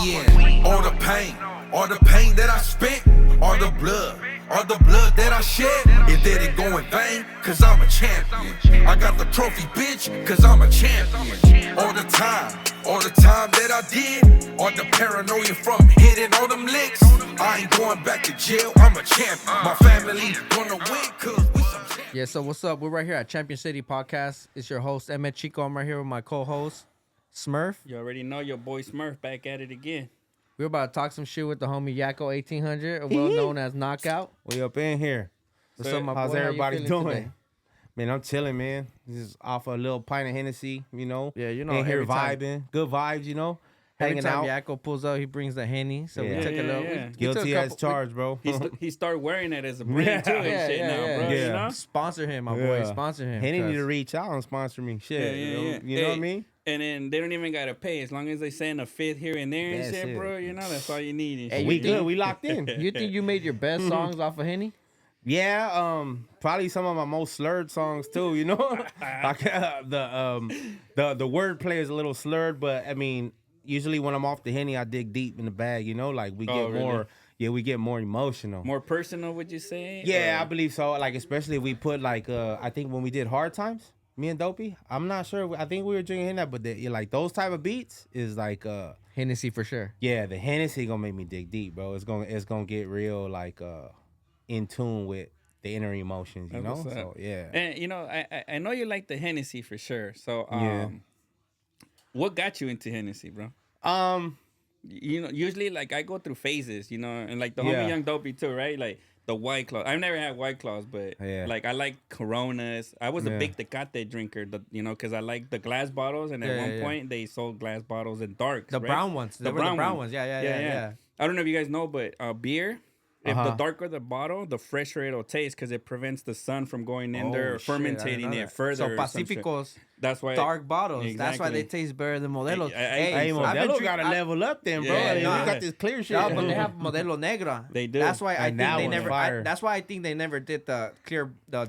in. All the pain that I spent, all the blood that I shed, it didn't go in vain, cause I'm a champion. I got the trophy, bitch, cause I'm a champion. All the time that I did, all the paranoia from hitting all them licks. I ain't going back to jail, I'm a champion. My family gonna win, cause we some champions. Yeah, so what's up? We're right here at Champion City Podcast. It's your host, Eme Chico. I'm right here with my co-host, Smurf. You already know your boy Smurf back at it again. We're about to talk some shit with the homie YAKO18, well known as Knockout. We up in here. What's up, my boy? How's How you everybody feeling doing? today? Man, I'm chilling, man. This is off a little pint of Hennessy, you know. Yeah, you know, in here every time- vibing, good vibes, you know. Every Hanging time out. YAKO pulls up, he brings the Henny. So we Yeah. took a little. Yeah. We took Guilty a as couple- charged, bro. He started wearing it as a brand too and shit now, bro. yeah. You know? Sponsor him, my boy. Sponsor him. Henny need 'cause- to reach out and sponsor me. Shit, Yeah, you know what I mean? And then they don't even gotta pay as long as they send a fifth here and there and That's shit, it. bro. You know, that's all you need. And Hey, shit. We you good. think- We locked in. You think you made your best songs off of Henny? Yeah, probably some of my most slurred songs too. You know, like, the wordplay is a little slurred, but I mean, usually when I'm off the Henny, I dig deep in the bag. You know, like we get really? more. Yeah, we get more emotional. More personal, would you say? Yeah, Or- I believe so. Like, especially if we put like, I think when we did Hard Times, me and Dopey, I'm not sure. I think we were drinking that, but like those type of beats is like, Hennessy for sure. yeah, the Hennessy gonna make me dig deep, bro. It's gonna get real like, in tune with the inner emotions, you That's know. what's up. So yeah, And you know, I know you like the Hennessy for sure. So Yeah. what got you into Hennessy, bro? You know, usually like I go through phases, you know, and like the Yeah. homie Young Dopey too, right? Like the White Claw. I've never had White Claws, but Yeah. like I like Coronas. I was a Yeah. big Tecate drinker, you know, because I like the glass bottles, and at Yeah, one yeah. point they sold glass bottles in darks. The right? brown ones. They were the brown ones. Yeah. I don't know if you guys know, but beer. If the Uh-huh. darker the bottle, the fresher it'll taste because it prevents the sun from going in there or Oh, shit, I didn't fermentating know it that. further. So or some shit. Pacificos, That's why dark bottles. That's why Exactly. they taste better than Modelos. hey, so- Modelo I've been gotta level up then, bro. Yeah, Like, yeah. we got this clear shit. No, but they have Modelo Negra. They do. That's why I And think that they one's never. fire. That's why I think they never did the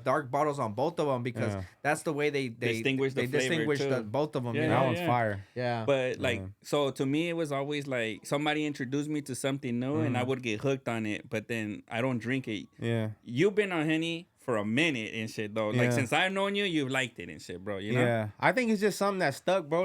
dark bottles on both of them because Yeah. that's the way they Distinguish the flavor, distinguish too. both of them. Yeah, you that know? one's fire. Yeah. But like, so to me, it was always like somebody introduced me to something new, and I would get hooked on it. But then I don't drink it. Yeah. You've been on Henny for a minute and shit, though. Like Yeah. since I've known you, you've liked it and shit, bro. You know? Yeah, I think it's just something that stuck, bro.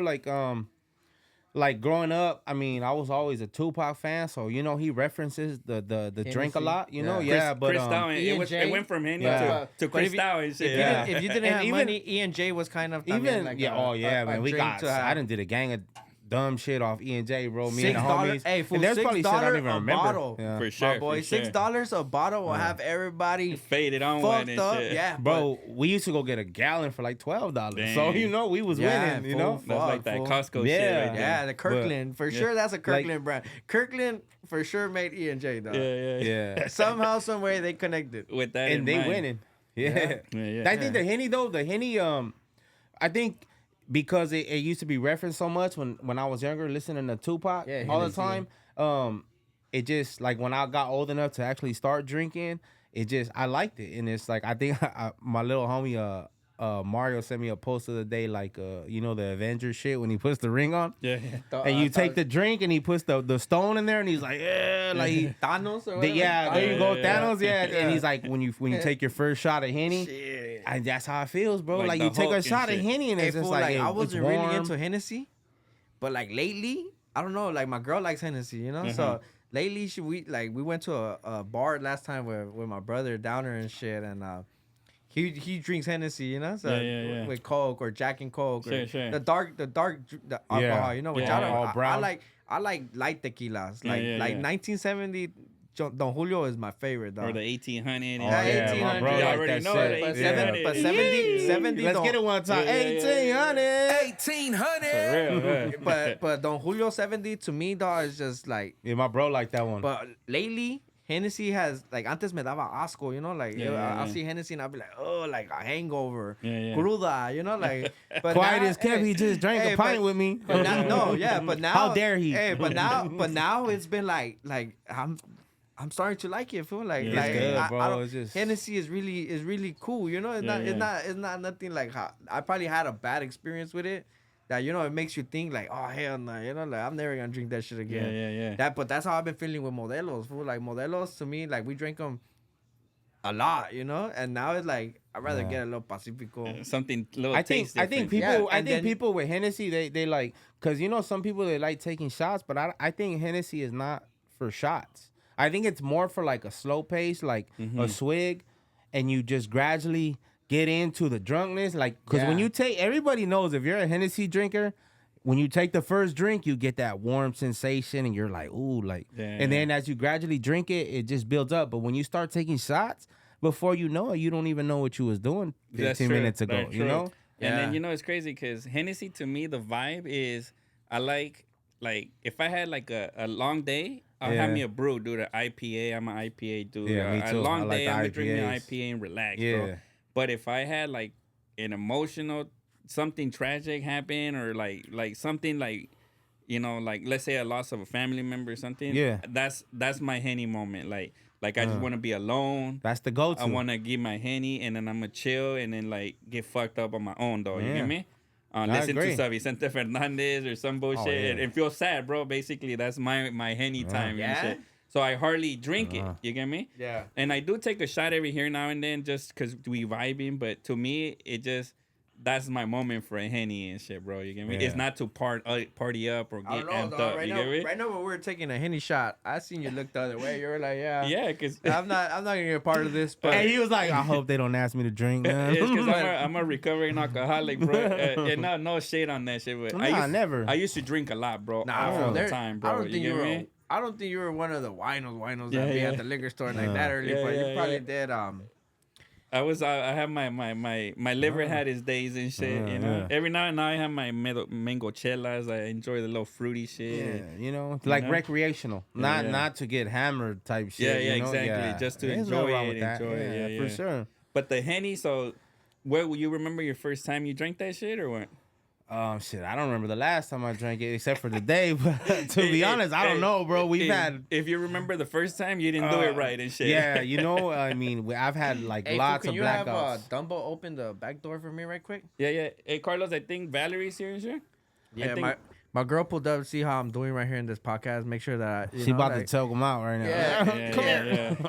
Like growing up, I mean, I was always a Tupac fan, so you know he references the drink a Hennessy. lot, you know. Yeah. Yeah, but Chris Dow, E&J. it went from Henny Yeah. to But Chris if you- Dow and shit. If, Yeah. you didn't And have even- money, E&J was kind of even like yeah, man, we drink got. to have. I done did a gang of dumb shit off E&J, bro. Me and the $6. homies. Hey, fool, and there's probably shit I don't $6 even a remember. bottle. Yeah. For sure, My boy, for sure. $6 a bottle will have everybody Faded on one fucked and up. shit. Yeah, Bro, we used to go get a gallon for like $12. So Dang. you know we was Yeah, winning. You fool. know. That's like Fuck, that fool. Costco Yeah. shit. Right there. Yeah, the Kirkland. For sure, that's a like- Kirkland brand. Kirkland for sure made E&J, though. Yeah. Yeah. Some way they connected. With that in And they mind. winning. Yeah. Yeah. I think the Henny though, I think because it used to be referenced so much when I was younger, listening to Tupac Yeah, all the Hennessy. time. It just like when I got old enough to actually start drinking, I liked it, and it's like I think my little homie Mario sent me a post the other day, like you know the Avengers shit when he puts the ring on. Yeah. And you take the drink and he puts the stone in there and he's like, yeah, like he, Thanos or yeah, there you go, Yeah. Thanos, yeah. And he's like, when you take your first shot of Henny, Shit. and that's how it feels, bro. Like Like the you take Hulk a and shot of shit. Henny and Hey, it's just fool, like, I it's wasn't really warm. into Hennessy, but like lately, I don't know. Like my girl likes Hennessy, you know. So lately, we went to a bar last time with my brother Downer and shit, and he drinks Hennessy, you know. So Yeah. with Coke or Jack and Coke, or Sure. the dark alcohol, you know. Which Yeah, I don't. all brown. I like light tequilas, Yeah, like yeah, like yeah. 1970. Don Julio is my favorite, though. Or the 1800. Oh, Yeah, yeah, my 1800. bro You like already that know shit. the But, Yeah. 70 Let's don't- get it one time. Yeah, yeah, yeah. 1800. 1800. For real, yeah. but Don Julio 70 to me, dog, is just like. Yeah, my bro like that one. But lately, Hennessy has, like, antes me daba asco, you know, like, Yeah, I'll yeah. see Hennessy and I'll be like, oh, like a hangover, Yeah. cruda, you know, like. But Quiet now- as kept, he just drank a pint with me. But now, no, yeah, but now. How dare he? Hey, but now it's been like I'm starting to like it, fool. Like, Yeah, like it's good, I bro. don't- It's just- Hennessy is really cool. You know, it's Yeah, not yeah. it's not nothing like how I probably had a bad experience with it. that it makes you think like, oh hell no, like I'm never gonna drink that shit again. Yeah. But that's how I've been feeling with Modelos. Fool. Like Modelos to me, like we drink them a lot, and now it's like I'd rather get a little Pacifico. Something little. I think people Yeah, I and think then- people with Hennessy they like, because some people they like taking shots, but I think Hennessy is not for shots. I think it's more for like a slow pace, like a swig, and you just gradually get into the drunkenness. Like, because when Yeah. you take, everybody knows if you're a Hennessy drinker, when you take the first drink, you get that warm sensation, and you're like, ooh, like, and then as you gradually drink it, it just builds up. But when you start taking shots, before you know it, you don't even know what you was doing 15 minutes ago. That's You true. know? And then it's crazy because Hennessy to me the vibe is I like if I had like a long day, I'll have Yeah. me a brew, dude. An IPA, I'm an IPA dude. Yeah, me A too. long I like day, the I'm gonna drink me an IPAs. IPA and relax, Yeah. bro. But if I had like an emotional something tragic happen or like something like like let's say a loss of a family member or something, Yeah. that's my Henny moment. Like I just want to be alone. That's the go-to. I want to give my Henny and then I'm going to chill and then like get fucked up on my own, though. You Yeah. get me? I Listen agree. to some Vicente Fernandez or some bullshit yeah. and feel sad, bro. Basically, that's my Henny time Yeah? and shit. So I hardly drink it. You get me? Yeah. And I do take a shot every here now and then just because we vibing. But to me, that's my moment for a Henny and shit, bro. You get me? Yeah. It's not to party up or I get don't know, amped dog. up. Right You now, get me? right now when we were taking a Henny shot, I seen you look the other way. You were like, yeah. Yeah, because I'm not gonna get a part of this, but And he was like, I hope they don't ask me to drink, man. it's because I'm a recovering alcoholic, bro. And no shade on that shit, but Nah, never. I used to drink a lot, bro. nah, all the there- time, bro. I don't think get you were. me? I don't think you were one of the winos Yeah, that be yeah. at the liquor store like that early, Yeah, but yeah, you probably yeah. did. I have my liver had its days and shit, you know. yeah. Every now and then I have my mango chelas. I enjoy the little fruity shit. Yeah, like know? recreational, not yeah. not to get hammered type shit. Yeah, yeah, you know? exactly. Just to There's enjoy wrong it, with that. enjoy it. Yeah, for yeah. sure. But the Henny, so where will you remember your first time you drank that shit or what? Shit, I don't remember the last time I drank it except for the day. But to be honest, I don't know, bro. We've had. If you remember the first time, you didn't do it right and shit. Yeah, I mean, I've had like hey, lots can of you have blackouts. Dumbo open the back door for me right quick? Yeah. Hey, Carlos, I think Valerie's here and shit. Yeah, think- my girl pulled up to see how I'm doing right here in this podcast. Make sure that She about to choke him out right now. Yeah. Come yeah, here. yeah.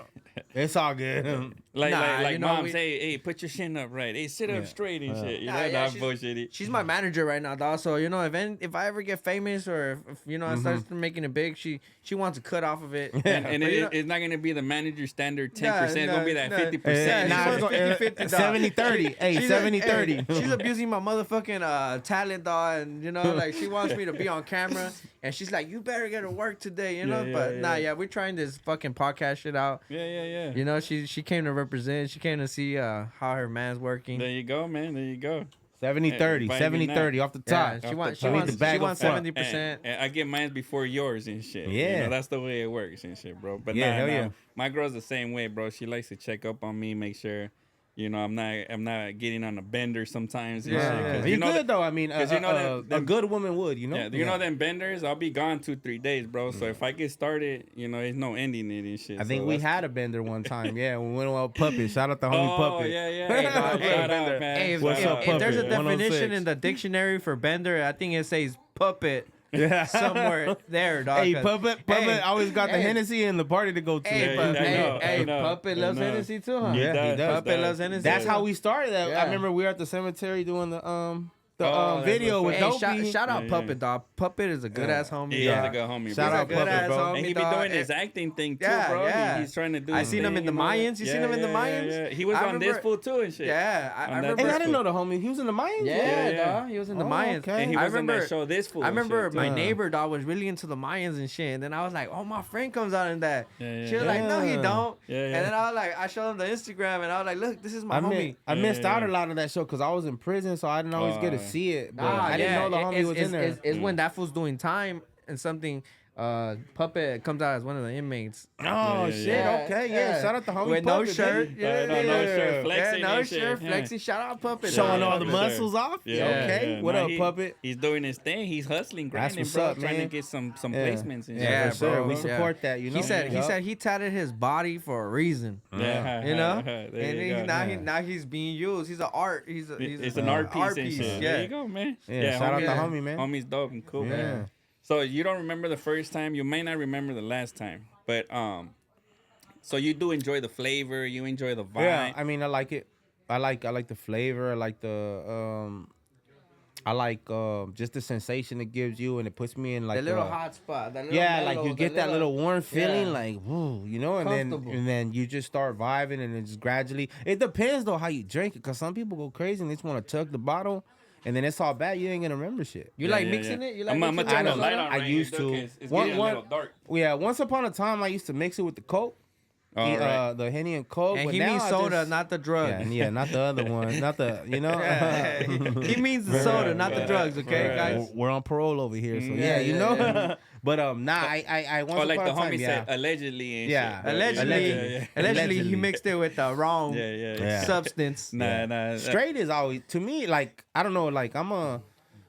It's all good. Like Nah, you know, mom we- say, hey, put your chin up right. Hey, sit up straight and shit. You Nah, know, yeah, not she's- bullshitty. She's my manager right now, dog. So if I ever get famous or if I start making it big, she wants to cut off of it. And But, it's not gonna be the manager standard 10%. Nah, it's gonna be nah, that nah. 50%. Yeah, Nah, she's it's going- gonna- 50-50, dog. 70-30. Hey, She's 70-30. she's abusing my motherfucking talent, dog, and like she wants me to be on camera, and she's like, "You better get to work today," Yeah, But yeah. yeah, we're trying this fucking podcast shit out. Yeah. She came to represent. She came to see how her man's working. There you go, man. There you go. 70-30. Hey, 70-30 off the top. Yeah, Off she wants the top. Need the bag of fuck. 70%. And I get mine before yours and shit. Yeah. That's the way it works and shit, bro. But Yeah, hell yeah. my girl's the same way, bro. She likes to check up on me, make sure, I'm not getting on a bender sometimes. And Yeah. shit, Yeah. 'cause You know good though. I mean, 'cause you know that a good woman would, you know. Yeah, you know them benders, I'll be gone 2-3 days, bro. So if I get started, there's no ending it and shit. I think So we that's- had a bender one time. Yeah, we went on Puppet. Shout out to homie Oh, Puppet. yeah. Hey, Shout dog, hey, out, man. Hey, if, What's if- up, if there's a Puppet? definition 106. in the dictionary for bender, I think it says puppet Yeah. somewhere there, dog. Hey, 'cause- Puppet Hey, always got the hey. Hennessy and the party to go to. Hey, Yeah, but, I know, I hey, know, Puppet I loves know. Hennessy too, huh? Yeah, he does. Puppet loves Hennessy. That's how we started. Yeah. I remember we were at the cemetery doing the Oh, that's video what's with Hey, Dopey. shout out Yeah, Puppet, yeah. dog. Puppet is a good ass homie. He dog. is a good homie, Shout bro. out He's a Puppet, good-ass bro. homie, And he be dog. doing his acting thing too, Yeah, bro. yeah. He's trying to do. I his seen him thing in the and all that. Mayans. You seen him in the Mayans? Yeah. He was I on remember- Dispo too and shit. Yeah, I On that remember. Hey, I Dispo. didn't know the homie. He was in the Mayans. Yeah, Yeah. dog. He was in the Oh, Mayans. okay. And he I was in remember. that show This Fool. I and remember shit, my too. neighbor dog was really into the Mayans and shit. And then I was like, "Oh, my friend comes out in that." Yeah, She was like, "No, he yeah. don't." Yeah, yeah. And then I was like, I showed him the Instagram, and I was like, "Look, this is my I homie." missed Yeah, out yeah. a lot of that show because I was in prison, so I didn't always get to Oh. see it. But Nah, I didn't yeah, know the homie was in there. It's when that fool's doing time and something. Puppet comes out as one of the inmates. Oh yeah, shit! yeah. Okay, yeah. Shout out to homie with no Puppet, shirt. baby. No shirt, flexing no and shit. shirt, Yeah. flexing. Shout out Puppet. Showing Yeah, all the yeah, muscles off. Yeah, Okay, yeah. what No, up, Puppet? He's doing his thing. He's hustling, grinding, what's bro. up, Trying to man. get some Yeah. placements and Yeah, shit. for sure. bro. We Yeah. support that. You know. He said Yup. he tatted his body for a reason. Yeah, You know, there and you go. now he's being used. He's an art. It's an art piece and shit. Yeah. There you go, man. Yeah, shout out to yeah. homie, man. Homie's dope and cool. Yeah. Man. So you don't remember the first time. You may not remember the last time, but so you do enjoy the flavor. You enjoy the vibe. Yeah, I mean, I like it. I like the flavor. I like the I like just the sensation it gives you, and it puts me in like The little hot spot. That little yeah, mellow, like you the get that little warm feeling, yeah. like woo, you know, and Comfortable. then you just start vibing, and then just gradually. It depends though how you drink it, cause some people go crazy and they just want to chug the bottle, and then it's all bad. You ain't gonna remember shit. You like mixing it? You like I'm mixing gonna it? turn the know. light on. I right used here, to. It's One- getting a one- little dark. Yeah, once upon a time I used to mix it with the Coke, All right. the Henny and Coke. And but he now means I soda, just- not the drug. Yeah, yeah, not the other one, not the Yeah, he means the soda, not the right, drugs. Okay, right. guys. We're on parole over here, so Yeah, yeah, you yeah, know. yeah. But I once Or like upon the a time, homie yeah. said, allegedly and Yeah. shit. Allegedly, Yeah. allegedly, he Allegedly. mixed it with the wrong Yeah. substance. Nah. Straight is always to me like I don't know, like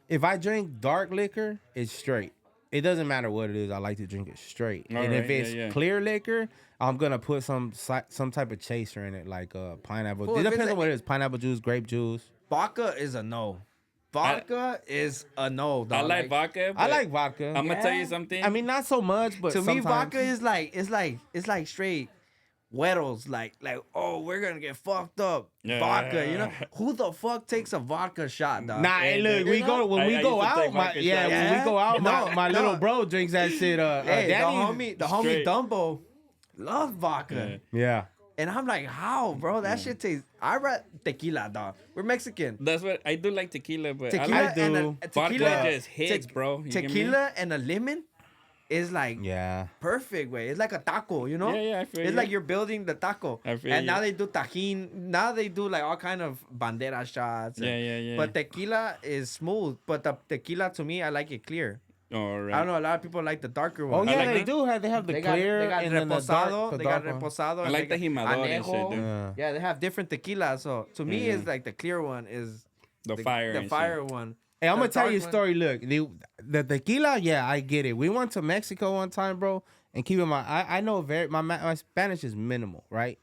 if I drink dark liquor, it's straight. It doesn't matter what it is. I like to drink it straight. All and if right, it's yeah. clear liquor, I'm gonna put some type of chaser in it, like pineapple. Well, It if it's depends on a- what it is. Pineapple juice, grape juice. Vodka is a no. Vodka is a no. Dog. I like vodka. I but like vodka. I'm gonna tell Yeah. you something. I mean, not so much, but To me, sometimes. vodka is like straight weddles. Like oh, we're gonna get fucked up. Yeah. Vodka, you know who the fuck takes a vodka shot, dog? Nah, hey, look, You we know? go when I we used go to take out. When vodka we shots. go out, No, my no. little bro drinks that shit. Hey, Danny, the homie Straight. Dumbo loves vodka. yeah. And I'm like, how, bro? That shit tastes. I read tequila, dog. We're Mexican. That's what I do like tequila, but Tequila I like and do. a vodka tequila just hits, bro. You get me? Tequila and a lemon is like Yeah. perfect way. It's like a taco, you know? Yeah, I feel It's you. like you're building the taco. I feel and you. now they do tajin. Now they do like all kind of bandera shots. Yeah. But tequila is smooth. But the tequila to me, I like it clear. All right. I don't know. A lot of people like the darker Oh one. yeah, like they that. do have. They have the clear they got and then the reposado. dark. The They got dark one. reposado. I and like they the got Jimador and shit, anejo. dude. Yeah. Yeah, they have different tequilas. So to me, it's like the clear one is The fire. the and fire shit. one. Hey, I'm The gonna tell you a dark one- story. Look, the tequila, yeah, I get it. We went to Mexico one time, bro, and keep in mind, I know my Spanish is minimal, right?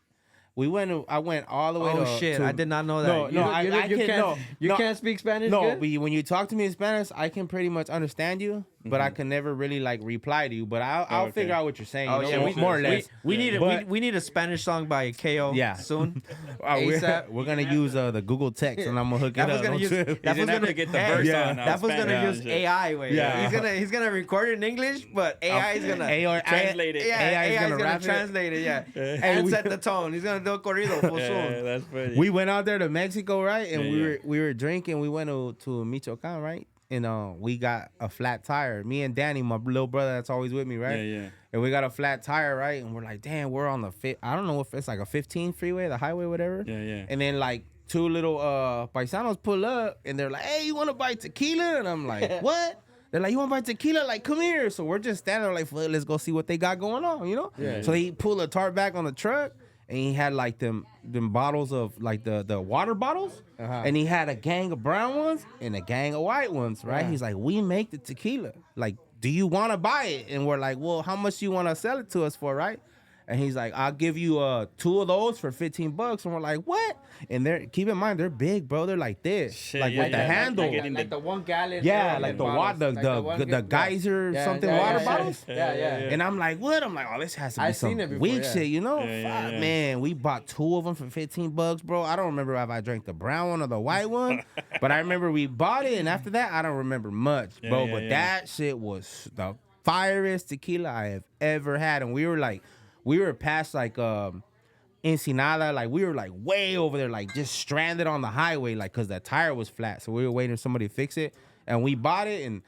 I went all the way. Oh to, shit! to- I did not know that. No, You- no, you, I you can't. can't. No, You no, can't speak Spanish. No, good? but when you talk to me in Spanish, I can pretty much understand you, but I can never really like reply to you. But I'll okay. figure out what you're saying. Oh you know, yeah, more or less. We need But- we need a Spanish song by KO. Yeah. soon. We're, ASAP. we're gonna use the Google text, and I'm gonna hook it That was up. gonna Don't use. trip. That gonna was have gonna to get the hey, verse Yeah. on. That was gonna Spanish use and shit. AI way. Yeah. He's gonna record it in English, but AI is gonna Translate it. Yeah, AI is AI is gonna gonna rap it. translate it. Yeah, Hey, and we- set the tone. He's gonna do a corrido for Yeah, soon. that's funny. We went out there to Mexico, right? And Yeah, we were drinking. We went to Michoacan, right? And we got a flat tire. Me and Danny, my little brother that's always with me, right? Yeah. And we got a flat tire, right? And we're like, damn, we're on the I don't know if it's like a 15 freeway, the highway, whatever. Yeah. And then like two little paisanos pull up and they're like, hey, you want to buy tequila? And I'm like, what? They're like, you want to buy tequila? Like, come here. So we're just standing there like, well, let's go see what they got going on, you know? Yeah. So he pulled a tarp back on the truck and he had like them bottles of like the water bottles. Uh-huh. And he had a gang of brown ones and a gang of white ones, right? Yeah. He's like, we make the tequila. Like, do you want to buy it? And we're like, well, how much do you want to sell it to us for, right? And he's like, I'll give you 2 of those for $15. And we're like, what? And they're keep in mind, they're big, bro. They're like this, Shit, like yeah, with the yeah, handle. like getting Like the 1 gallon. Yeah, like the bottles. the geyser something water bottles. Yeah. And I'm like, what? I'm like, oh, this has to be I've some seen it before, weak yeah. shit, you know? Yeah. Fuck, man, we bought 2 of them for $15, bro. I don't remember if I drank the brown one or the white one, but I remember we bought it, and after that, I don't remember much, bro. Yeah, but yeah. that shit was the fierest tequila I have ever had, and we were past like Ensenada, like we were like way over there, like just stranded on the highway, like because the tire was flat. So we were waiting for somebody to fix it, and we bought it, and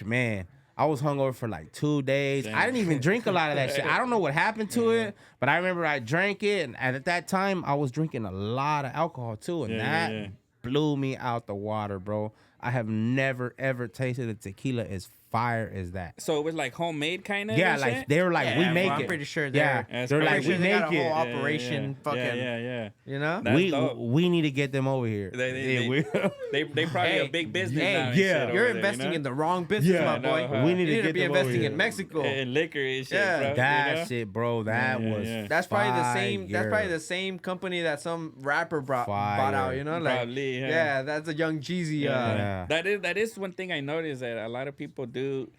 man, I was hungover for like 2 days. Damn. I didn't even drink a lot of that shit. I don't know what happened to it, but I remember I drank it, and at that time I was drinking a lot of alcohol too, and that blew me out the water, bro. I have never ever tasted a tequila as fire as that. So it was like homemade kind of. Yeah, like they were like, Yeah, we well, make I'm it. pretty sure Yeah, That's they're pretty like, sure we they got make a whole it. operation. Fucking, Yeah. you know. That's dope. We need to get them over here. They probably Hey, a big business hey, now. And yeah. shit over You're there, investing you in the wrong business, Yeah, my I know, boy. huh? We need You to need to get be them over investing here. in Mexico. and liquor and shit, Yeah. bro. That you know? shit, bro. That Yeah, was. yeah. That's probably the same. That's probably fire. the same company that some rapper bought Fire. out. You know, like Probably, yeah. yeah, that's a Young Jeezy. Yeah. That is one thing I noticed that a lot of people do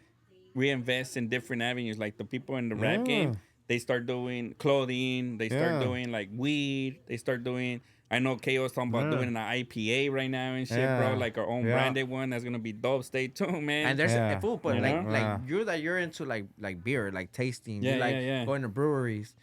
reinvest in different avenues. Like the people in the rap game, they start doing clothing, they start Yeah. doing like weed, they start doing. I know KO's talking about doing an IPA right now and shit, Yeah. bro. Like our own Yeah. branded one that's gonna be dope. Stay tuned, man. And there's Yeah. a food, but You like know? Yeah. you're into like beer, like tasting. Yeah, you like yeah. going to breweries.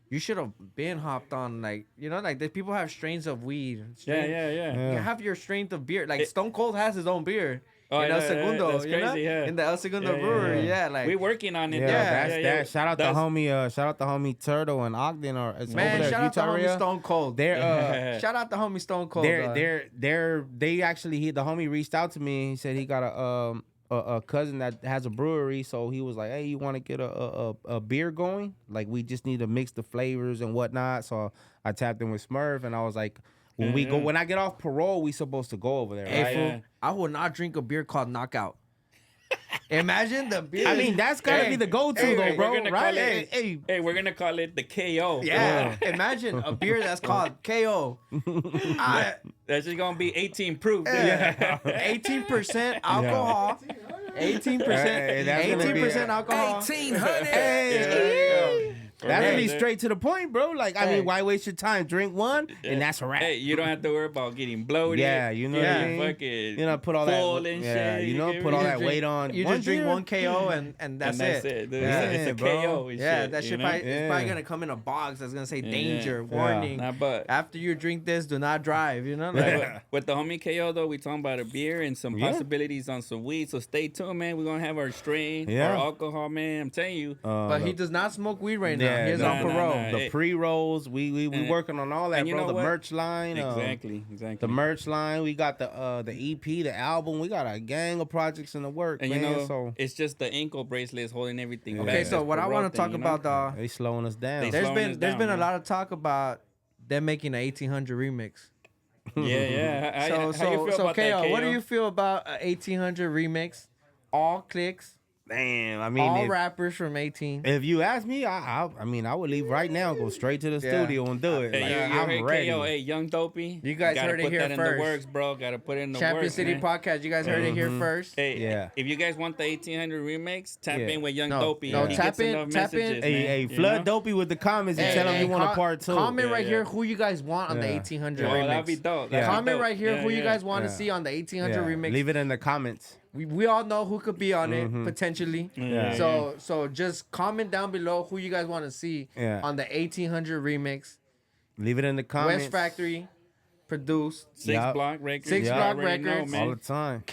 You should have been hopped on like like the people have strains of weed. yeah. You have your strain of beer. Like Stone Cold has his own beer. Oh, in yeah, El yeah, Segundo, that's you know? crazy, yeah. In the El Segundo brewery, like we working on it. Yeah, though. that's that. Shout out That's- the homie. Shout out the homie Turtle and Ogden. Or it's man, over there, shout out to Utah homie area. Stone Cold. They're Shout out to homie Stone Cold. they actually the homie reached out to me. He said he got a cousin that has a brewery, so he was like, hey, you want to get a beer going? Like we just need to mix the flavors and whatnot. So I tapped in with Smurf, and I was like, when I get off parole, we supposed to go over there, Hey, right? fool, I will not drink a beer called Knockout. Imagine the beer. I mean, that's gotta be the go-to hey, though, we're bro. gonna Right? call it- Hey, Hey, we're gonna call it the KO. yeah. Imagine a beer that's called KO. That's just gonna be 18 proof. Dude. 18% alcohol. 18%. Hey, that's gonna be- 18% alcohol. 1800. hey. That's gonna be Hey. straight to the point, bro. Like, I Hey. mean, why waste your time? Drink one, and that's a wrap. Hey, you don't have to worry about getting bloated. Yeah, you know what I mean? Fucking You know, put all full that, and yeah, shit. you know, get put me? all You that drink- weight on. You just drink beer. one KO and that's dude. it. Yeah, It's a bro. KO. And Yeah, shit, that you shit know? it's probably gonna come in a box that's gonna say danger, Yeah. warning. Nah, but After you drink this, do not drive. You know, like, But with the homie KO though, we talking about a beer and some Yeah. possibilities on some weed. So stay tuned, man. We're gonna have our strain, Yeah. our alcohol, man. I'm telling you. but he does not smoke weed right now. Yeah, He's nah, on nah, parole. nah. the pre-rolls, we and- working on all that, and you bro. know The what? merch line, Exactly. the merch line. We got the EP, the album. We got a gang of projects in the work, And man. you know, So it's just the ankle bracelets holding everything back. Okay, so This what I parole want to talk thing, you know? about, they slowing us down. They there's slowing been us there's down, been a man. lot of talk about them making an 1800 remix. Yeah. How you feel So about that, KO, what do KO? you feel about an 1800 remix? All clicks, Damn, I mean, all if, rappers from 18. if you ask me, I mean, I would leave right now, go straight to the Yeah. studio and do it. Hey, Like, you I'm heard ready. KO, hey, Young Dopey. You guys gotta heard it put here that in first. the works, bro. Gotta put it in the Champion works, City man. Podcast, you guys heard it here first. Hey, Yeah. if you guys want the 1800 remix, tap Yeah. in with Young No, Dopey. no, He tap gets in- enough tap in. messages, Hey, man, hey, you flood know? Dopey with the comments and tell them you want a part two. Comment Yeah, right yeah. here who you guys want on the Yeah. 1800 Oh, remix. that'd be dope. Yeah. That'd be Comment dope. right here Yeah, who you yeah. guys want to Yeah. see on the 1800 Yeah. remix. Leave it in the comments. We all know who could be on it potentially. Yeah. So just comment down below who you guys want to see Yeah. on the 1800 remix. Leave it in the comments. West Factory produced. Six Yup. Block Records. Six You Block already know, Records. man. all the time.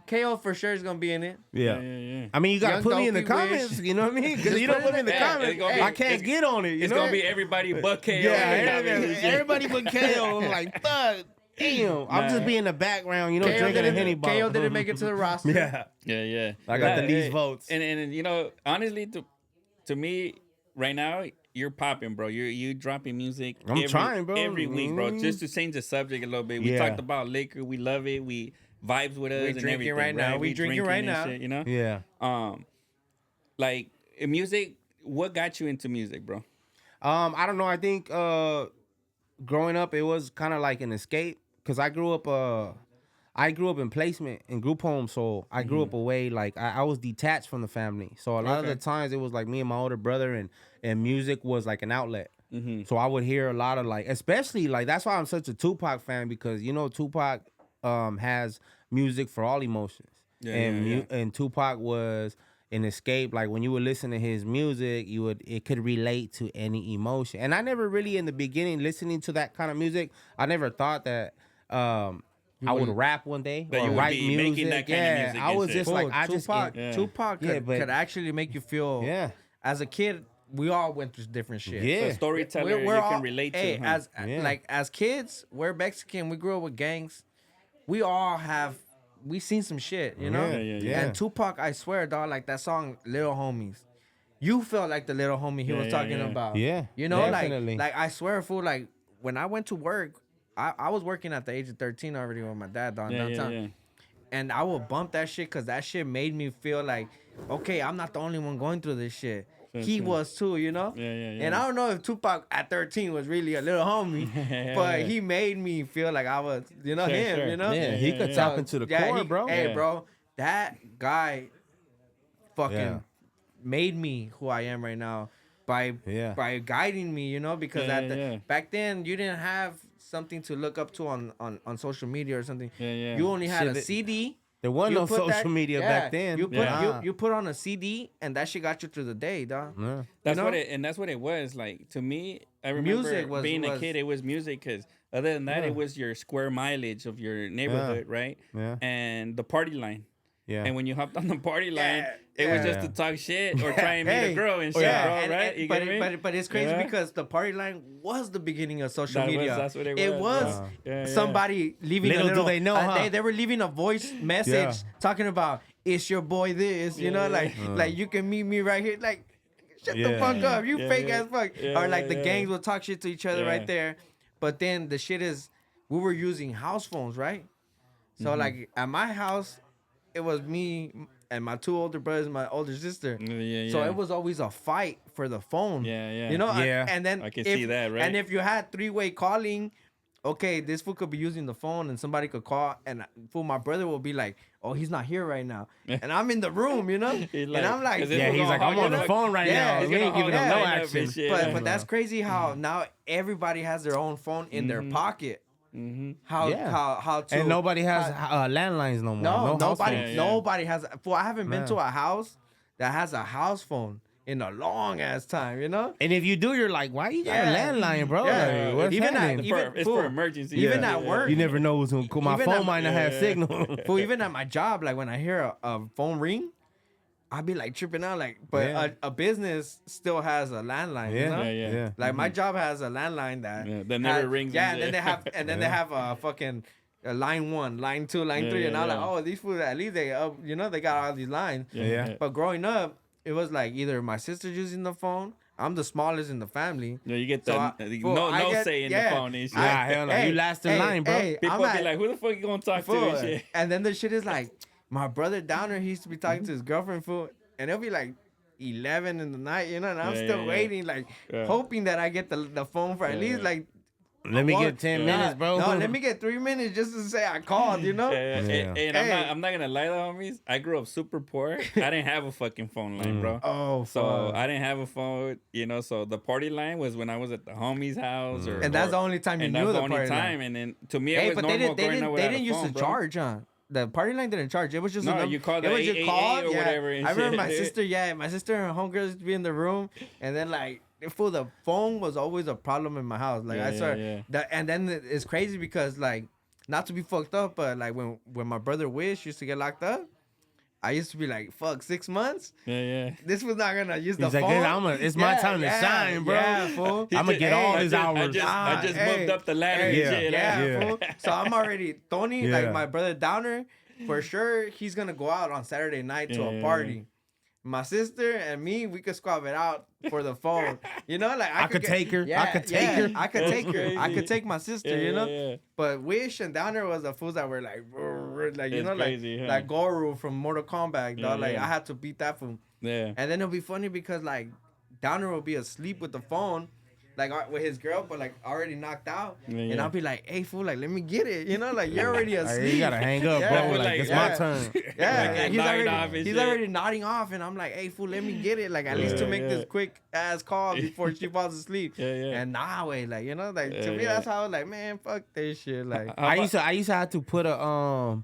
KO for sure is gonna be in it. Yeah. Yeah. I mean, you gotta Young put me in the Dopey comments. Wish. You know what I mean? Because you don't put me in the Hey, comments, it's gonna be- I can't it's- get on it. You It's know? gonna be everybody but KO. yeah, Everybody- everybody but KO. I'm like, fuck. Damn. I'm just be in the background, you know, KO drinking a Henny didn't, bottle. KO didn't make it to the roster. Yeah. Yeah. I got the Nah, least hey, votes. And you know, honestly, to me, right now, you're popping, bro. You dropping music. I'm trying, bro. Every week, bro. Mhm. Just to change the subject a little bit. We Yeah. talked about liquor. We love it. We vibes with us. We and drinking everything, right now. We drinking right and now. shit, you know. Yeah. Like music. What got you into music, bro? I don't know. I think growing up, it was kind of like an escape because I grew up in placement in group homes, so I grew up away. Like I was detached from the family, so a lot of the times it was like me and my older brother, and music was like an outlet. So I would hear a lot of like, especially like that's why I'm such a Tupac fan because you know Tupac has music for all emotions, and Tupac was an escape. Like when you would listen to his music, it could relate to any emotion. And I never really in the beginning listening to that kind of music, I never thought that I would rap one day That or you would write be music. making that kind of music I and was shit. just like I Tupac, just Tupac Yeah, could, but- could actually make you feel. Yeah. As a kid, we all went through different shit. Yeah. A storyteller you can relate to. Hey, huh? as kids, we're Mexican. We grew up with gangs. We all have we seen some shit, you know. Yeah. And Tupac, I swear, dog, like that song, Little Homies. You felt like the little homie he was talking about. Yeah, You know, definitely. like I swear, fool, like when I went to work, I was working at the age of 13 already with my dad downtown. And I would bump that shit because that shit made me feel like, okay, I'm not the only one going through this shit. He was too, you know? And I don't know if Tupac at 13 was really a little homie, but he made me feel like I was, you know, him, you know? Yeah, he could tap into the core, bro. Hey, bro, that guy fucking made me who I am right now by guiding me, you know? Because back then, you didn't have something to look up to on social media or something. You only had a CD. There wasn't no social media back then. You put on a CD and that shit got you through the day, dog. Yeah. That's what it was like to me. I remember being a kid. It was music because other than that, it was your square mileage of your neighborhood, right? Yeah. And the party line. Yeah. And when you hopped on the party line, it was just to talk shit or try and meet a girl and shit, bro, right? You get me? But it's crazy because the party line was the beginning of social media. That's what it was. Somebody leaving little a little. Do they know, huh? They were leaving a voice message talking about it's your boy this, you know, like you can meet me right here, like. Shut the fuck up, you fake ass fuck. Or like the gangs will talk shit to each other right there. But then the shit is, we were using house phones, right? So like at my house, it was me and my two older brothers and my older sister. So it was always a fight for the phone. You know? And then I can see that, right? And if you had three-way calling, okay, this fool could be using the phone and somebody could call and fool, my brother will be like, oh, he's not here right now. And I'm in the room, you know? And I'm like, he's like, I'm on the phone right now. We ain't giving him no action. But that's crazy how now everybody has their own phone in their pocket. How to and nobody has landlines no more. Nobody has. Well, I haven't been to a house that has a house phone in a long ass time, you know. And if you do, you're like, why you got a landline, bro? Like, what's happening? It's for emergency. Even at work, you never know who's gonna call. My phone might not have signal. Well, even at my job, like when I hear a phone ring, I'd be like tripping out, like, but a business still has a landline, you know? Like my job has a landline that never rings. Yeah, and then they have, they have a fucking line 1, line 2, line 3, and I'm like, oh, these fools at least they you know, they got all these lines. But growing up, it was like either my sister's using the phone. I'm the smallest in the family. No, you get no say in the phone and shit. Hell no. You last in line, bro. People be like, who the fuck you gonna talk to and shit? And then the shit is like, my brother Downer, he used to be talking to his girlfriend, fool, and it'll be like 11 in the night, you know, and I'm still waiting, like, hoping that I get the phone for at least, like, let me get 10 minutes, bro. No, let me get 3 minutes just to say I called, you know? And I'm not gonna lie, though, homies. I grew up super poor. I didn't have a fucking phone line, bro. So I didn't have a phone, you know, so the party line was when I was at the homie's house. And that's the only time you knew the party line. And then, to me, it was normal growing up without a phone, they didn't used to charge, huh? The party line didn't charge. It was just you called the 888 or whatever. I remember my sister and her homegirls used to be in the room, and then like for the phone was always a problem in my house. Like I saw that, and then it's crazy because like not to be fucked up, but like when my brother Wish used to get locked up, I used to be like, fuck, 6 months? This was not gonna use the phone. It's my time to shine, bro. Fool. I'm gonna get all his hours. I just moved up the ladder and shit. Fool. So I'm already, Tony, like my brother Downer, for sure, he's gonna go out on Saturday night to a party. My sister and me, we could squab it out for the phone. You know, like I could take her. I could take her. I could take her. I could take my sister, you know? But Wish and Downer was the fools that were like you know, crazy, like Goru from Mortal Kombat, dog. Like I had to beat that fool. And then it'll be funny because like Downer will be asleep with the phone, like with his girl, but like already knocked out. And I'll be like, hey fool, like let me get it. You know, like you're already asleep. You gotta hang up, bro. Like it's my turn. He's already nodding off, and I'm like, hey fool, let me get it. Like at least to make this quick ass call before she falls asleep. And nah, wait, like you know, like to me that's how I was like, man, fuck this shit. Like I used to have to put a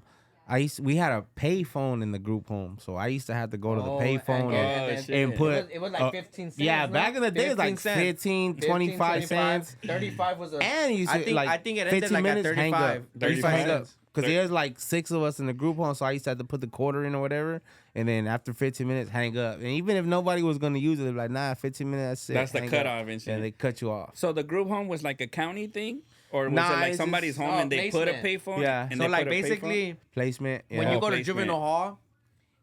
we had a pay phone in the group home, so I used to have to go to the pay phone and put. It was like 15 cents. Yeah, back in the day, it was like 15, 25 cents. 35 was a. And you said I think it ended 15 like minutes, at 35. 35 hang up. Because there's like 6 of us in the group home, so I used to have to put the quarter in or whatever, and then after 15 minutes, hang up. And even if nobody was going to use it, they'd be like, nah, 15 minutes, that's it. That's the cutoff and shit. And they cut you off. So the group home was like a county thing? Or was Nah, it like it's somebody's just- home and they put a placement. payphone? Yeah. And So they like put a payphone? basically, placement. Yeah. when you go to placement. juvenile hall,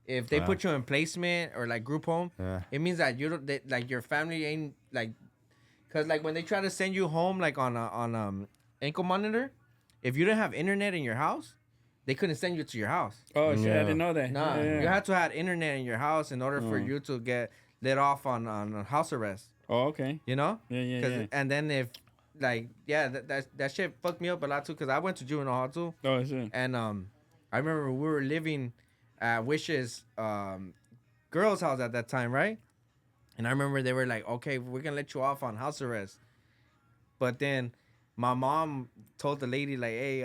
if they Yeah. put you in placement or like group home, Yeah. it means that you don't like your family ain't like, cause like when they try to send you home like on ankle monitor, if you didn't have internet in your house, they couldn't send you to your house. Oh, shit, I Yeah. didn't know that. Nah, Yeah. you had to have internet in your house in order for Oh. you to get let off on house arrest. Oh, okay. You know? Yeah, yeah, 'Cause- yeah. And then if like that shit fucked me up a lot too, cause I went to juvenile hall too, Oh, shit. and I remember we were living at Wish's girl's house at that time, right? And I remember they were like, okay, we're gonna let you off on house arrest, but then my mom told the lady like, hey,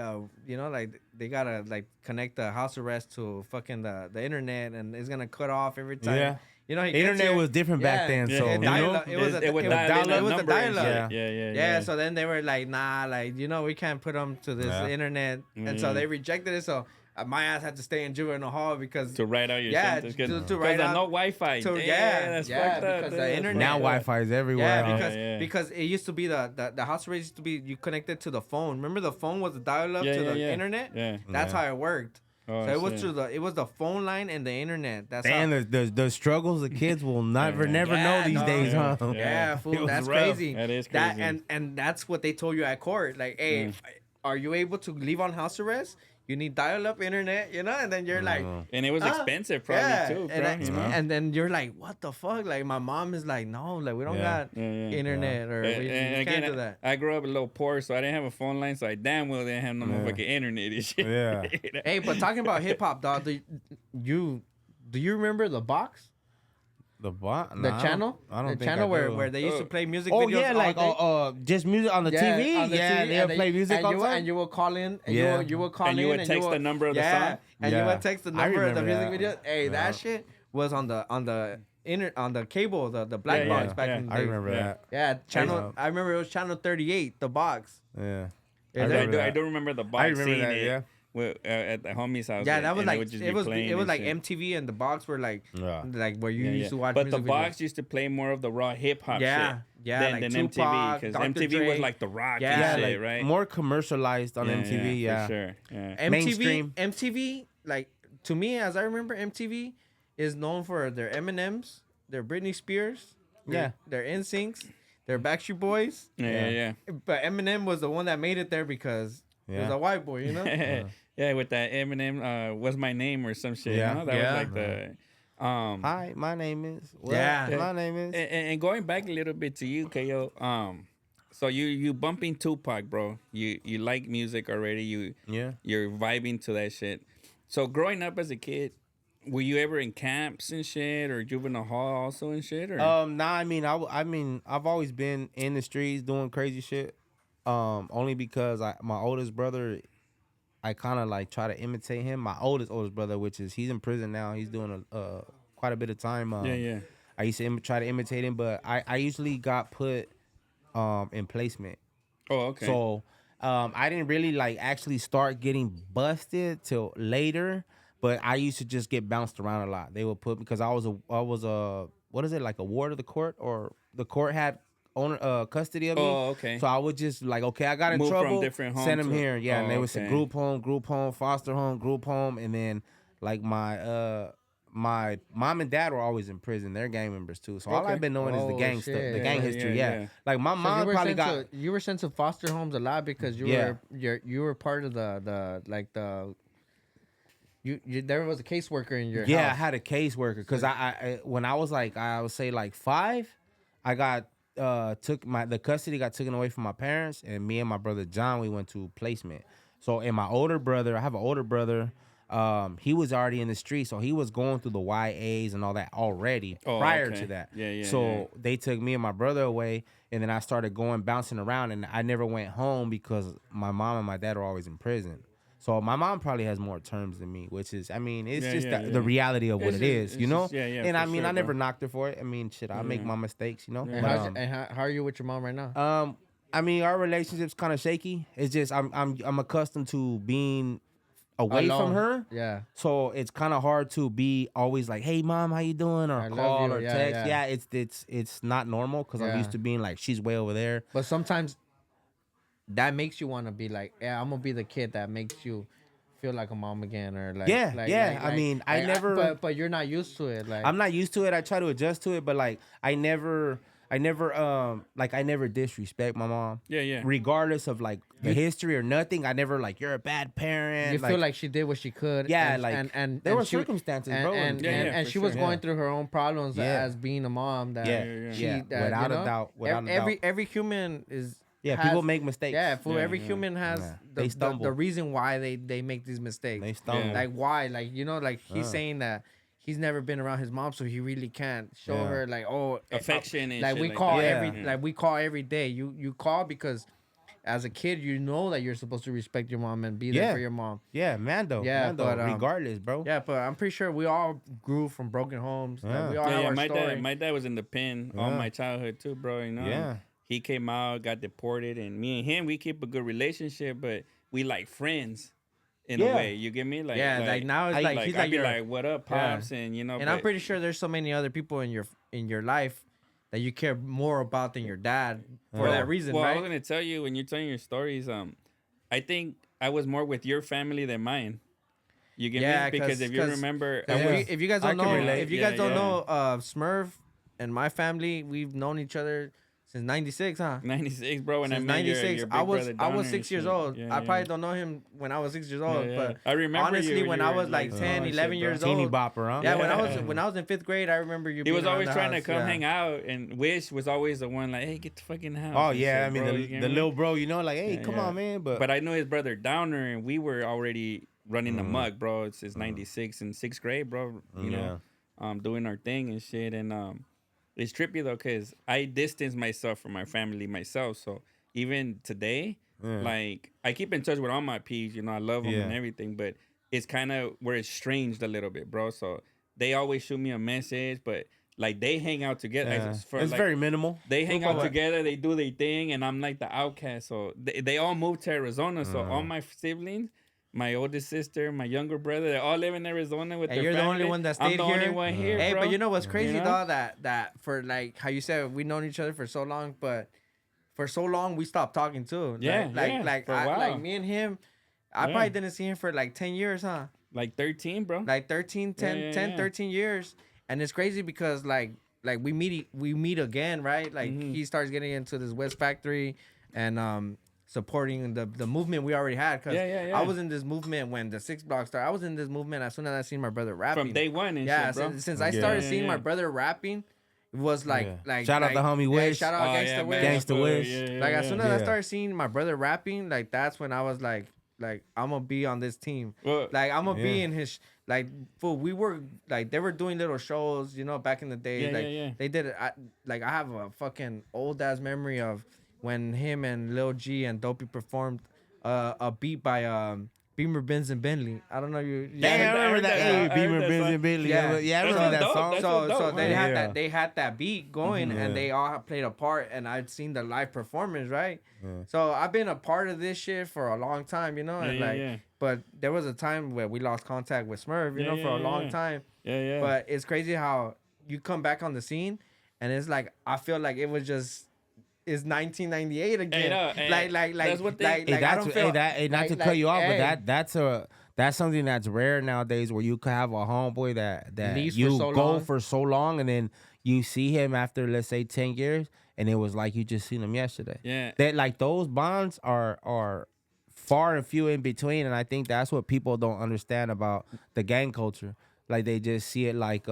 you know, like they gotta like connect the house arrest to fucking the internet, and it's gonna cut off every time. Yeah. You know, he The gets internet here. was different back then, Yeah, so yeah, you know. dial-up. It was a- It would it was dial in dial-up. a It was a number and dial-up. shit. Yeah. Yeah, so then they were like, nah, like, you know, we can't put them to this Yeah. internet. And so they rejected it. So my ass had to stay in juvenile hall because To write out your Yeah, sentence. to write out- no Wi-Fi. to- Damn, yeah, that's yeah, fucked up. because the That's internet- Now fucked up. Wi-Fi is everywhere. yeah, huh? because yeah. because it used to be the house arrest used to be you connected to the phone. Remember the phone was the dial up Yeah, to yeah, the yeah. internet? Yeah. That's Yeah. how it worked. Oh, So it was shit. through it was the phone line and the internet. That's Damn, how, the struggles the kids will never never know Yeah, these no. days, huh? Yeah. yeah, It fool, was that's rough. crazy. That is That crazy. and that's what they told you at court. Like, hey, are you able to leave on house arrest? You need dial-up internet, you know, and then you're like, And it was expensive probably yeah, too, bro. and, you know? and then you're like, what the fuck? Like my mom is like, no, like we don't Yeah. got Yeah. internet or And we again, can't do that. I grew up a little poor, so I didn't have a phone line, so I damn well didn't have no motherfucking internet and shit. Yeah. Hey, but talking about hip hop, dog, do you remember the box, The what? the channel, I don't the think channel I where do. where they used to play music Oh videos? yeah, all like day? just music on the TV. on the Yeah, TV, they'll and play music and all you, the time. and you will call in. And Yeah. you will call And in. you would and text the number of the song? And you Yeah. would text the I number of the remember music that. video. Hey, Yeah. that shit was on the on the cable, the black Yeah, box yeah, back yeah. in the I day. remember Yeah. that. Yeah, channel. Yeah. I remember it was channel 38, the box. Yeah. Is I it? do, I do remember the box I remember seeing that, it yeah. at the homie's house. Yeah, that was and like would just it be was playing it was and like shit. MTV and the box were like Yeah. like where you Yeah, used yeah. to watch. But the music box videos. used to play more of the raw hip hop Yeah, shit. yeah, than, like than Tupac, MTV because Dr. MTV Dre. was like the rock Yeah, and Yeah, shit, like right? more commercialized on MTV. Yeah. for sure. Yeah. MTV, mainstream. MTV, like to me, as I remember, MTV is known for their Eminems, their Britney Spears, their NSYNCs, their Backstreet Boys. Yeah. But Eminem was the one that made it there because he was Yeah. a white boy, you know. Yeah, with that Eminem, what's my name or some shit. Yeah. You know? That Yeah. was like the. Hi, my name is. Yeah. My name is. And going back a little bit to you, KO. So you bumping Tupac, bro. You like music already. You're vibing to that shit. So growing up as a kid, were you ever in camps and shit or juvenile hall also and shit? Or? Nah, I mean, I've always been in the streets doing crazy shit. Only because my oldest brother, I kind of like try to imitate him. My oldest brother, which is he's in prison now. He's doing quite a bit of time. Yeah. I used to try to imitate him, but I usually got put in placement. Oh, okay. So I didn't really like actually start getting busted till later, but I used to just get bounced around a lot. They would put because I was a what is it, like a ward of the court, or the court had custody of me. Oh, okay. So I would just like, okay, I got in Move from trouble, different home send them to- here. Yeah, and Oh, they would say okay. group home, foster home, group home, and then like my mom and dad were always in prison. They're gang members too. So all Okay. I've been knowing is the Oh, gang shit. stuff, the Yeah, gang yeah, history. yeah, Yeah, yeah. like my So mom probably you were sent to foster homes a lot because you Yeah. you were part of the you there was a caseworker in your Yeah, I house. had a caseworker because I when I was like, I would say like 5, I got the custody got taken away from my parents, and me and my brother John, we went to placement. So and my older brother, I have an older brother, he was already in the street, so he was going through the YAs and all that already prior okay. to that. Yeah, So yeah. they took me and my brother away, and then I started bouncing around, and I never went home because my mom and my dad were always in prison. So my mom probably has more terms than me, which is, I mean, it's Yeah, just yeah, the yeah. reality of what It's it just- is, it's you know? just- yeah, And for I mean, sure, I never bro. knocked her for it. I mean, shit, I make my mistakes, you know? And, But, how are you with your mom right now? I mean, our relationship's kind of shaky. It's just I'm accustomed to being away Alone. from her. Yeah. So it's kind of hard to be always like, "Hey, mom, how you doing?" or I love call you. or Yeah, text. yeah. Yeah, it's not normal because I'm Yeah. used to being like, she's way over there. But sometimes that makes you want to be like, yeah, I'm gonna be the kid that makes you feel like a mom again, or like, Yeah, yeah. I mean, I never. but you're not used to it. Like, I'm not used to it. I try to adjust to it, but like I never disrespect my mom. Yeah, yeah. Regardless of like the history or nothing, I never like you're a bad parent. you feel like she did what she could. Yeah, and, like, and there were she- circumstances, and, bro. and, Yeah, and, yeah, and for she was sure. going Yeah. through her own problems Yeah. as being a mom. That Yeah, she, yeah. that, Without you a know, doubt, without a doubt. every human is. Yeah, has- people make mistakes. Yeah, for Yeah, every yeah. human has Yeah. the, They the, stumble. the reason why they make these mistakes. They stumble. Yeah. Like why? Like, you know, like he's saying that he's never been around his mom, so he really can't show Yeah. her like, oh, Affection and like shit we like call that. every Yeah. like we call every day. You call because as a kid you know that you're supposed to respect your mom and be there Yeah. for your mom. Yeah, Mando. Yeah, Mando, but, regardless, bro. Yeah, but I'm pretty sure we all grew from broken homes. Like, Yeah. we all Yeah, have yeah, our my story. my dad was in the pen all Yeah. my childhood too, bro. You know. Yeah. He came out, got deported, and me and him, we keep a good relationship, but we like friends in Yeah. a way. You get me? Like, yeah, like now it's I- like like he's I'd like be your, like, "What up, Yeah. pops?" And you know, and I'm but- pretty sure there's so many other people in your life that you care more about than your dad for Well- that reason, well, I right? was gonna tell you when you're telling your stories. I think I was more with your family than mine. You get Yeah, me? Because 'cause- if you 'cause remember, If, I was, if you guys I don't can know, relate. if you Yeah, guys don't yeah. know, Smurf and my family, we've known each other since '96, huh? 96, bro. When Since I met your '96, big I was brother I Donner was and 6 years shit. old. Yeah, I yeah. probably don't know him when I was 6 years old, yeah. but I remember honestly, you when you I were, was like like, 10, oh, 11 shit, years bro. old, Teeny bopper, huh? yeah, Yeah. when I was in 5th grade, I remember you. He being was around always the trying to house, come yeah. hang out, and Wish was always the one like, "Hey, get the fucking house." Oh and yeah, shit, I mean bro, you get the me? little bro, you know, like, hey, Yeah, come yeah. on, man. But I knew his brother Downer, and we were already running Mm. amok, bro. It's since '96 in 6th grade, bro. You know, doing our thing and shit, and it's trippy though, cause I distance myself from my family myself. So even today, like I keep in touch with all my peeps. You know, I love them Yeah. and everything, but it's kind of where it's estranged a little bit, bro. So they always shoot me a message, but like they hang out together. yeah. It's for, It's like, very minimal. they hang out But- together, they do their thing, and I'm like the outcast. So they all moved to Arizona. So all my siblings, my oldest sister, my younger brother, they all live in Arizona with And their you're the family. only one that I'm stayed the here. only one here, Hey, bro. but you know what's crazy, know? though? That for like how you said we've known each other for so long, but for so long we stopped talking too. Yeah, like yeah, like for a while. like me and him, I Yeah. probably didn't see him for like 10 years, huh? Like 13, bro. Like 13, 10, Yeah, yeah, 10 yeah. 13 years. And it's crazy because like we meet again, right? Like Mm-hmm. he starts getting into this West Factory and supporting the movement we already had. Cause Yeah, yeah, yeah. I was in this movement when the 6 block started. I was in this movement as soon as I seen my brother rapping. From day one and Yeah, shit, bro. since I Yeah. started Yeah, seeing yeah. my brother rapping, it was like Yeah. Shout out the homie yeah, Wish. shout out Oh, Gangsta yeah, Wish. man. Gangsta Wish. Like as soon as I Yeah. started seeing my brother rapping, like that's when I was like I'm gonna be on this team. Well, Like I'm gonna be Yeah. in his like fool. We were like they were doing little shows, you know, back in the day. Yeah, like yeah, yeah. they did it. I have a fucking old ass memory of when him and Lil G and Dopey performed a beat by Beamer, Benz, and Bentley. I don't know you. Damn, I remember that. I Hey, heard Beamer, that Benz, song. and Bentley. Yeah. Yeah, I That's remember that dope. song. That's So dope, they huh? had Yeah. they had that beat going Mhm. and Yeah. they all played a part and I'd seen the live performance, right? So I've been a part of this shit for a long time, you know, Yeah, and yeah, like yeah. but there was a time where we lost contact with Smurf, you Yeah, know, for a yeah, long yeah. time. Yeah, yeah. But it's crazy how you come back on the scene and it's like I feel like it was just it's 1998 again. no, hey, like that's what they- like, Hey, I that's don't feel not like- to like, cut you off, hey, but that's something that's rare nowadays, where you could have a homeboy that Leaves for you so go long. for so long, and then you see him after, let's say, 10 years, and it was like you just seen him yesterday. Yeah. That like those bonds are far and few in between, and I think that's what people don't understand about the gang culture. Like they just see it like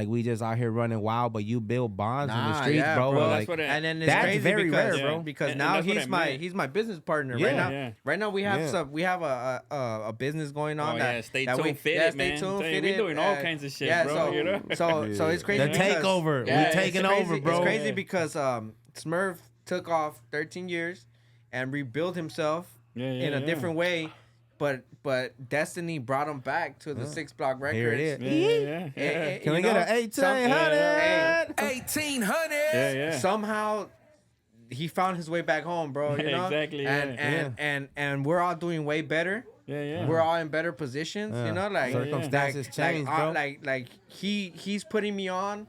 we just out here running wild, but you build bonds in the Nah, streets, yeah, bro. bro. Well, Like, that's what I- and then it's That's crazy very because, rare, bro. because And now that's what I meant. he's my business partner Yeah. right now. Yeah. Right now we have Yeah. we have a business going on. Oh, that, yeah, stay that tuned, we, fit yeah, it, stay man. tuned, Tell you, fit we it, doing all kinds of shit, yeah, bro, So, you know? so it's crazy. The because- takeover. Yeah, We it's taking crazy- over, bro. It's crazy Yeah. because Smurf took off 13 years and rebuilt himself Yeah, yeah, in a yeah. different way. But Destiny brought him back to the 6 block records. Here it is. Yeah, yeah, yeah. Can You we get know, an 1800? Yeah, 1800. Yeah, yeah. somehow he found his way back home, bro. You know Exactly, And yeah. and we're all doing way better. Yeah, yeah. We're all in better positions. Yeah. You know, like Circumstances change, bro. like he's putting me on,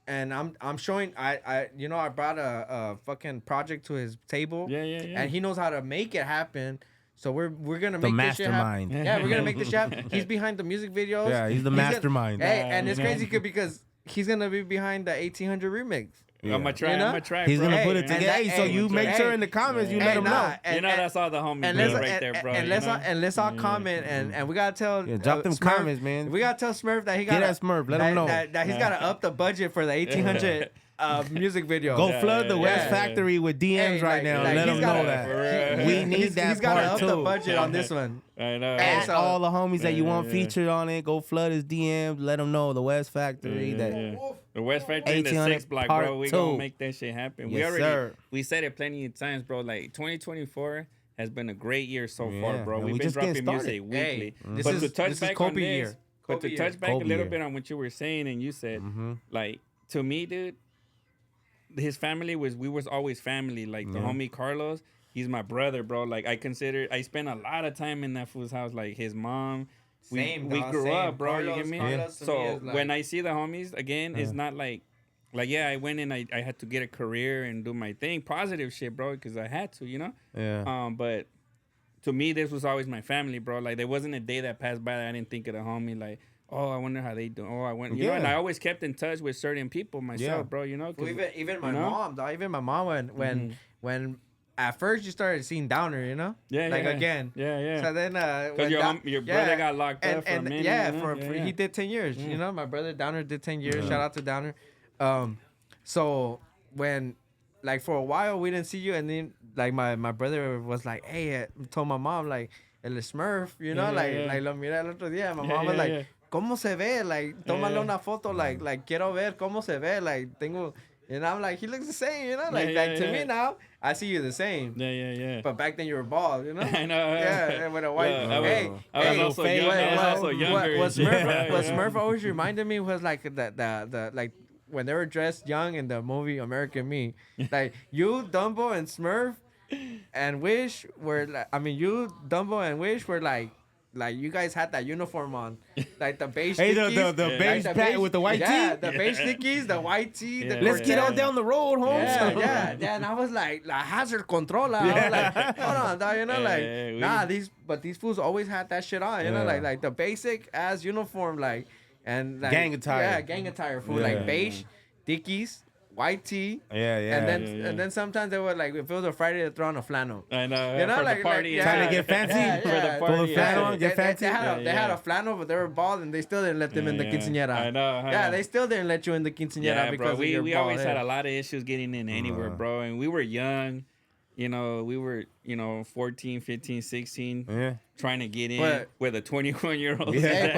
and I'm showing I brought a fucking project to his table. Yeah. And he knows how to make it happen. So we're gonna The make this shit happen. mastermind. Yeah, we're gonna make this shit happen. He's behind the music videos. Yeah, he's the mastermind. Hey, and it's crazy because he's gonna be behind the 1800 remix. Yeah. I'm gonna try. You know? I'm gonna try. He's bro. gonna put it and together. that- Hey, so hey, you make sure in the comments you let him know. That's all the homies do right there, bro. And let's all comment and we gotta tell Drop them Smurf, comments, man. We gotta tell Smurf that he Get got that Smurf. Let him know. that he's gotta up the budget for the 1800 music video. Go flood the West yeah. Factory with DMs Hey, right now. like, Let he's them gotta- know that. for We need He's that gotta part up too. the budget on this one. I know. Hey, Add so- all the homies that you want featured on it. Go flood his DMs. Let them know the West Factory. The West Factory in the 1800 6th block, part bro. We two. gonna make that shit happen. Yes, sir. We said it plenty of times, bro. Like 2024 has been a great year so far, Yeah, bro. and We've we been just getting dropping started. music weekly. This But is to touch back Kobe on this, year. but Kobe to touch year. back a Kobe little year. bit on what you were saying, and you said, like, to me, dude, his family we was always family. Like the homie Carlos, he's my brother, bro. Like I spent a lot of time in that fool's house. Like his mom, we dog, grew same. up, bro. You Carlos- get me? Carlos to me So is like- when I see the homies again, it's not like yeah, I went and I had to get a career and do my thing, positive shit, bro, because I had to, you know. Yeah. But to me, this was always my family, bro. Like there wasn't a day that passed by that I didn't think of the homie. Like, oh, I wonder how they do. Oh, I went, you know. And I always kept in touch with certain people myself, bro. You know. Well, even my you know? mom, dog. Even my mom when at first you started seeing Downer, you know. Yeah, Like yeah. again. Yeah. So then, Because your brother got locked up for a minute. yeah, you know? for he did 10 years. You know, my brother Downer did 10 years. Yeah. Shout out to Downer. So when, like, for a while we didn't see you, and then like my brother was like, hey, told my mom like, el Smurf, you know, like lo miré el otro día. My mom was like, ¿cómo se ve? Like, tómale una foto, like quiero ver cómo se ve, like tengo. And I'm like, he looks the same, you know, like to me now, I see you the same. Yeah. But back then you were bald, you know. I know. Yeah, with a white. I was also young. I was also younger. What and shit, bro. Smurf always reminded me was like the like when they were dressed young in the movie American Me. Like you, Dumbo, and Smurf, and Wish were like, you, Dumbo, and Wish were like you guys had that uniform on, like the beige. Hey, stickies, the beige pat with the white yeah, tee. the beige stickies, the white tee. Yeah. The Let's get on down the road, Holmes. yeah. And I was like, la hazard control. I was like, hold on, dog, you know, like, Yeah, these fools always had that shit on, you know, Yeah. like the basic ass uniform, like, and like, Gang attire. Yeah, gang attire, fool, Yeah. like beige, Dickies, white tee. Yeah. And then sometimes they were like, if it was a Friday, they throw on a flannel. I know. You know, for like- the party. like, Trying yeah. to get fancy. Yeah, For the yeah. party. Pull the flannel on, They, get fancy. they had a flannel, but they were bald, and they still didn't let them in the Yeah. quinceañera. I know, huh? Yeah, they still didn't let you in the quinceañera Yeah, because bro. of your We bald always head. had a lot of issues getting in anywhere, bro. And we were young. You know, we were, 14, 15, 16, Yeah. trying to get in But- with a 21-year-old. Yeah. Hey,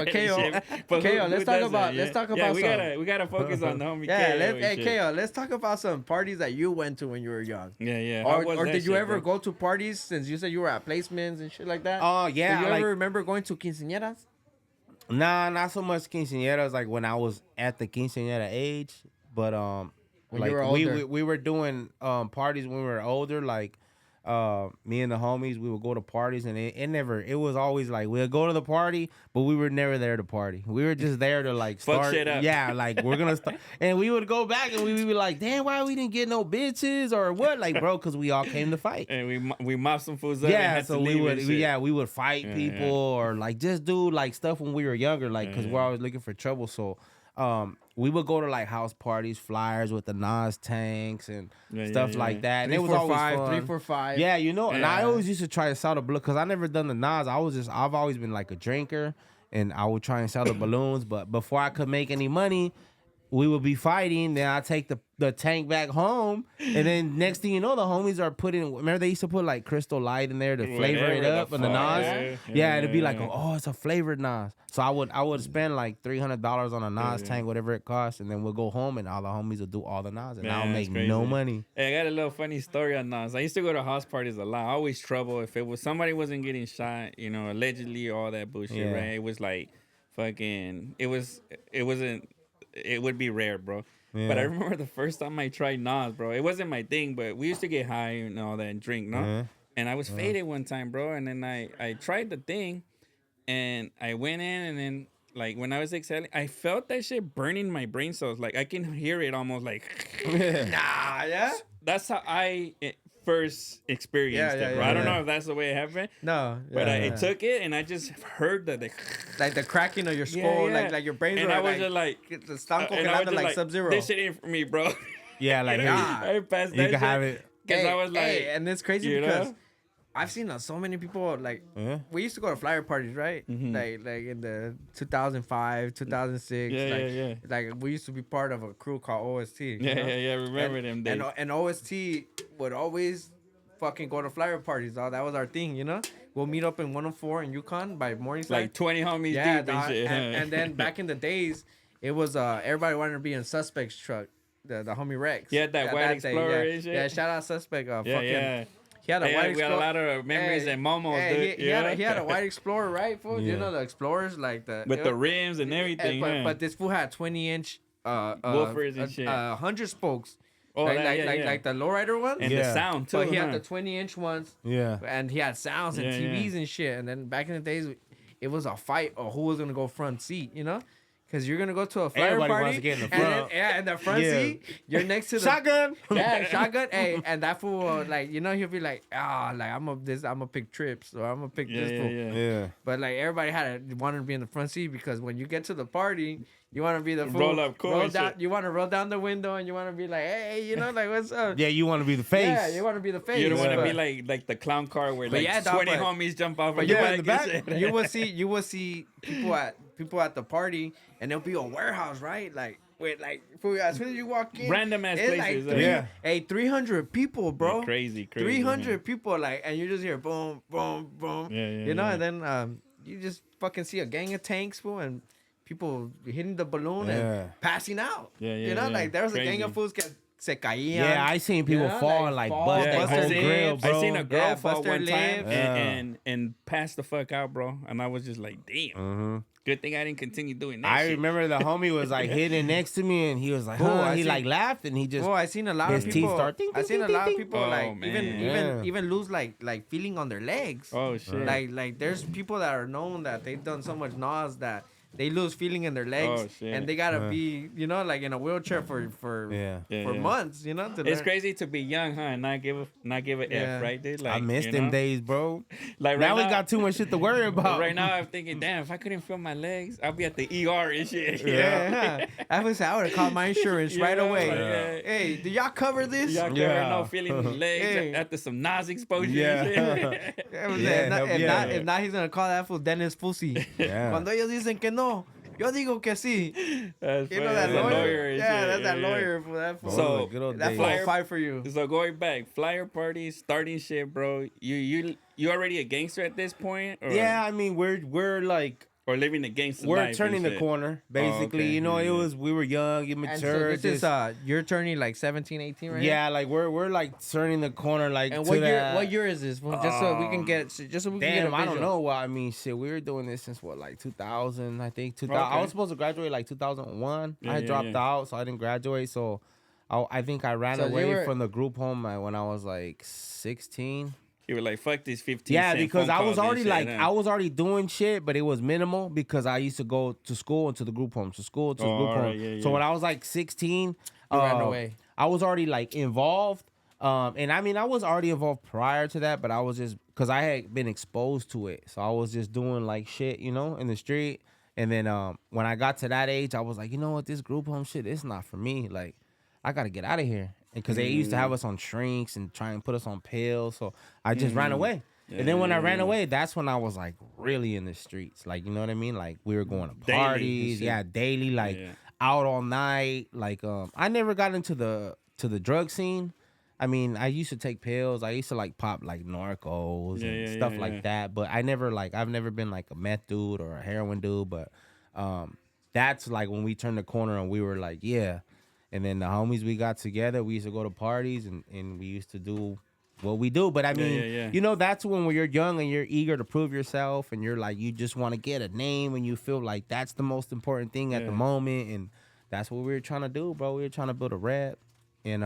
but KO, let's talk about Yeah, we some. gotta focus on the homie Yeah, KO. and shit. KO, let's talk about some parties that you went to when you were young. Yeah. How was Or that did you shit, ever bro? go to parties since you said you were at placements and shit like that? Oh, yeah. Do you like, ever remember going to quinceañeras? Nah, not so much quinceañeras like when I was at the quinceañera age, but When like you were older. we were doing parties when we were older, like me and the homies, we would go to parties, and it was always like we'll go to the party, but we were never there to party. We were just there to like Fuck start shit up. Yeah, like we're gonna start, and we would go back and we would be like, damn, why we didn't get no bitches or what, like, bro, because we all came to fight. And we mopped some fools up. and Yeah, had so to we leave would and shit. we would fight people or like just do like stuff when we were younger, like because we're always looking for trouble. So we would go to like house parties, flyers with the Nas tanks and stuff like that. And it was always fun. 3 for 5. Yeah, and I Yeah. always used to try to sell the balloons because I never done the Nas. I've always been like a drinker, and I would try and sell the balloons. But before I could make any money, we would be fighting. Then I take the tank back home, and then next thing you know, the homies are putting. Remember they used to put like Crystal Light in there to flavor it Whatever up, the and the fuck, Nas. yeah. Yeah, it'd be Yeah, like, yeah. oh, it's a flavored Nas. So I would spend like $300 on a Nas tank, whatever it costs, and then we'll go home, and all the homies will do all the Nas, and Man, I'll that's make no crazy. money. Hey, I got a little funny story on Nas. I used to go to house parties a lot. Always trouble. If it was somebody wasn't getting shot, allegedly all that bullshit, Yeah. right? It was like fucking. It wasn't. It would be rare, bro. But I Yeah. remember the first time I tried Nas, bro. It wasn't my thing, but we used to get high and all that and drink, no? Yeah. And I was faded one time, bro. And then I tried the thing, and I went in, and then like when I was exhaling, I felt that shit burning my brain cells. Like I can hear it almost like. Nah, yeah. That's how I first experienced Yeah, it, bro. yeah, I don't yeah. know if that's the way it happened, No, but yeah, I yeah. took it and I just heard that. Like the cracking of your Yeah, skull, yeah. like your brains And were I was just like, the stanco and I was quedando just like Sub-Zero. This shit ain't for me, bro. Yeah, like, You know? hey, I passed you that can shit have it. because I was like, and it's crazy you because know? I've seen so many people like Yeah. we used to go to flyer parties, right? Mhm. Like in the 2005, 2006. Yeah, like, yeah. Like we used to be part of a crew called OST. you Yeah, know? yeah. Remember them days? And OST would always fucking go to flyer parties. Dog. That was our thing, you know. We'll meet up in 104 in Yukon by Morningside. Like 20 homies Yeah, deep and dog. shit. And then back in the days, it was everybody wanted to be in Suspect's truck. The homie Rex. Yeah, that White thing, Explorer yeah. and shit. Yeah, shout out Suspect. yeah, Fucking, yeah. He had a Hey, White we Explorer. had a lot of memories and momos, dude. He had a White Explorer, right? Fool? You Yeah. know the Explorers, like the With the rims and everything. but this fool had 20-inch Woofers and shit. 100 spokes. Oh, like, that, yeah, yeah. like the lowrider ones. And Yeah. the sound too. But he huh? had the 20-inch ones, Yeah. and he had sounds and Yeah, TVs yeah. and shit. And then back in the days, it was a fight of who was gonna go front seat, you know? Because you're gonna go to a flyer Everybody party, wants to get in the and front. then, yeah, in the front Yeah. seat, you're next to the Shotgun. yeah, shotgun. Hey, and that fool, like, you know, he'll be like, like I'm gonna pick trips or I'm gonna pick Yeah, this yeah, fool. yeah. Yeah. But like everybody wanted to be in the front seat because when you get to the party, you want to be the fool. Roll up cool and down, shit. you want to roll down the window and you want to be like, hey, you know, like what's up? Yeah, you want to be the face. Yeah, you want to be the face. You don't want to but- be like the clown car where But like yeah, dog, 20 but- homies jump off But of yeah, your in the back. back, you will see people at the party, and there'll be a warehouse, right? Like with like fool, as soon as you walk in, Random ass it's places, Like yeah. hey, 300 people, bro. Crazy. 300 people, like, and you just hear boom, boom, boom. Yeah, yeah, you know, yeah. and then you just fucking see a gang of tanks, fool, and people hitting the balloon Yeah. and passing out. Yeah, yeah, You know, yeah. like there was a gang Crazy. of fools que se caían. Yeah, I seen people You know, fall like, and like fall, bust Yeah, their bust whole their grill, lips. bro. I seen a girl Yeah, fall bust their one time lips. Yeah. and pass the fuck out, bro. And I was just like, damn. Mm-hmm. Good thing I didn't continue doing that I shit. remember the homie was like hitting next to me, and he was like, Cool, huh? I He see- like laughed, and he just Oh, I seen a lot his of teeth people. start ding, I ding, seen a ding, lot of ding. people Oh, like man. Yeah. even lose like feeling on their legs. Oh, shit. Like there's people that are known that they've done so much NOS that they lose feeling in their legs, Oh, shit. and they gotta be, you know, like in a wheelchair for Yeah. Yeah, for yeah. months, you know. To It's learn. crazy to be young, huh? And not give a Yeah. F, right, dude? Like, I missed you them know? days, bro. Like Now right we got too much shit to worry about. Right now, I'm thinking, damn, if I couldn't feel my legs, I'll be at the ER and shit. you know? Yeah, I would have called my insurance You right know, away. like, Hey, do y'all cover this? Y'all Yeah. cover no feeling the legs Hey. after some NOS exposure. Yeah. And shit. Yeah, Yeah, if not, he's gonna call that fool Dennis Pussy. Yeah. Cuando ellos dicen que no, yo digo que sí. That's You know funny. that That's a lawyer? and Yeah, shit. that's that Yeah, yeah. lawyer for that fool. So, Good old that days. fool will Flyer- fight for you. So going back, flyer parties, starting shit, bro. You already a gangster at this point, or Yeah, I mean we're like or living a gangster we're life turning and the shit? corner, basically. okay. You know, Yeah, it yeah. was we were young, And so immature. this is just- you're turning like 17, 18 right yeah, like we're like turning the corner, like now? And to what year? that- What year is this? Fool? Just so we can get, just so we can get Damn, a I don't visual. know. Well, I mean, shit, we were doing this since what, like 2000, I think. 2000. I Okay. was supposed to graduate like 2001. Yeah, I had yeah, dropped yeah. out, so I didn't graduate. So I think I ran So you away were- from the group home when I was like 16. You were like, fuck this 15 Yeah, cent because phone I was calls and already shit, like huh? I was already doing shit, but it was minimal because I used to go to school and to the group home, to school to the Oh, group home. alright, yeah, So yeah. when I was like 16, You ran away. I was already like involved. And I mean, I was already involved prior to that, but I was just because I had been exposed to it, so I was just doing like shit, you know, in the street. And then when I got to that age, I was like, you know what, this group home shit, it's not for me. Like, I gotta get out of here. Because they used to have us on shrinks and try and put us on pills, so I just ran away. And then when I ran away, that's when I was like really in the streets. Like, you know what I mean? Like we were going to Daily and parties, shit. yeah, daily, like Yeah. out all night. Like I never got into the drug scene. I mean, I used to take pills. I used to like pop like Narcos and Yeah, stuff yeah, like yeah. that. But I never like I've never been like a meth dude or a heroin dude. But that's like when we turned the corner and we were like, yeah. And then the homies we got together, we used to go to parties and we used to do what we do. But I mean, yeah. you know, that's when you're young and you're eager to prove yourself and you're like, you just want to get a name and you feel like that's the most important thing at the Yeah. moment. And that's what we were trying to do, bro. We were trying to build a rep. And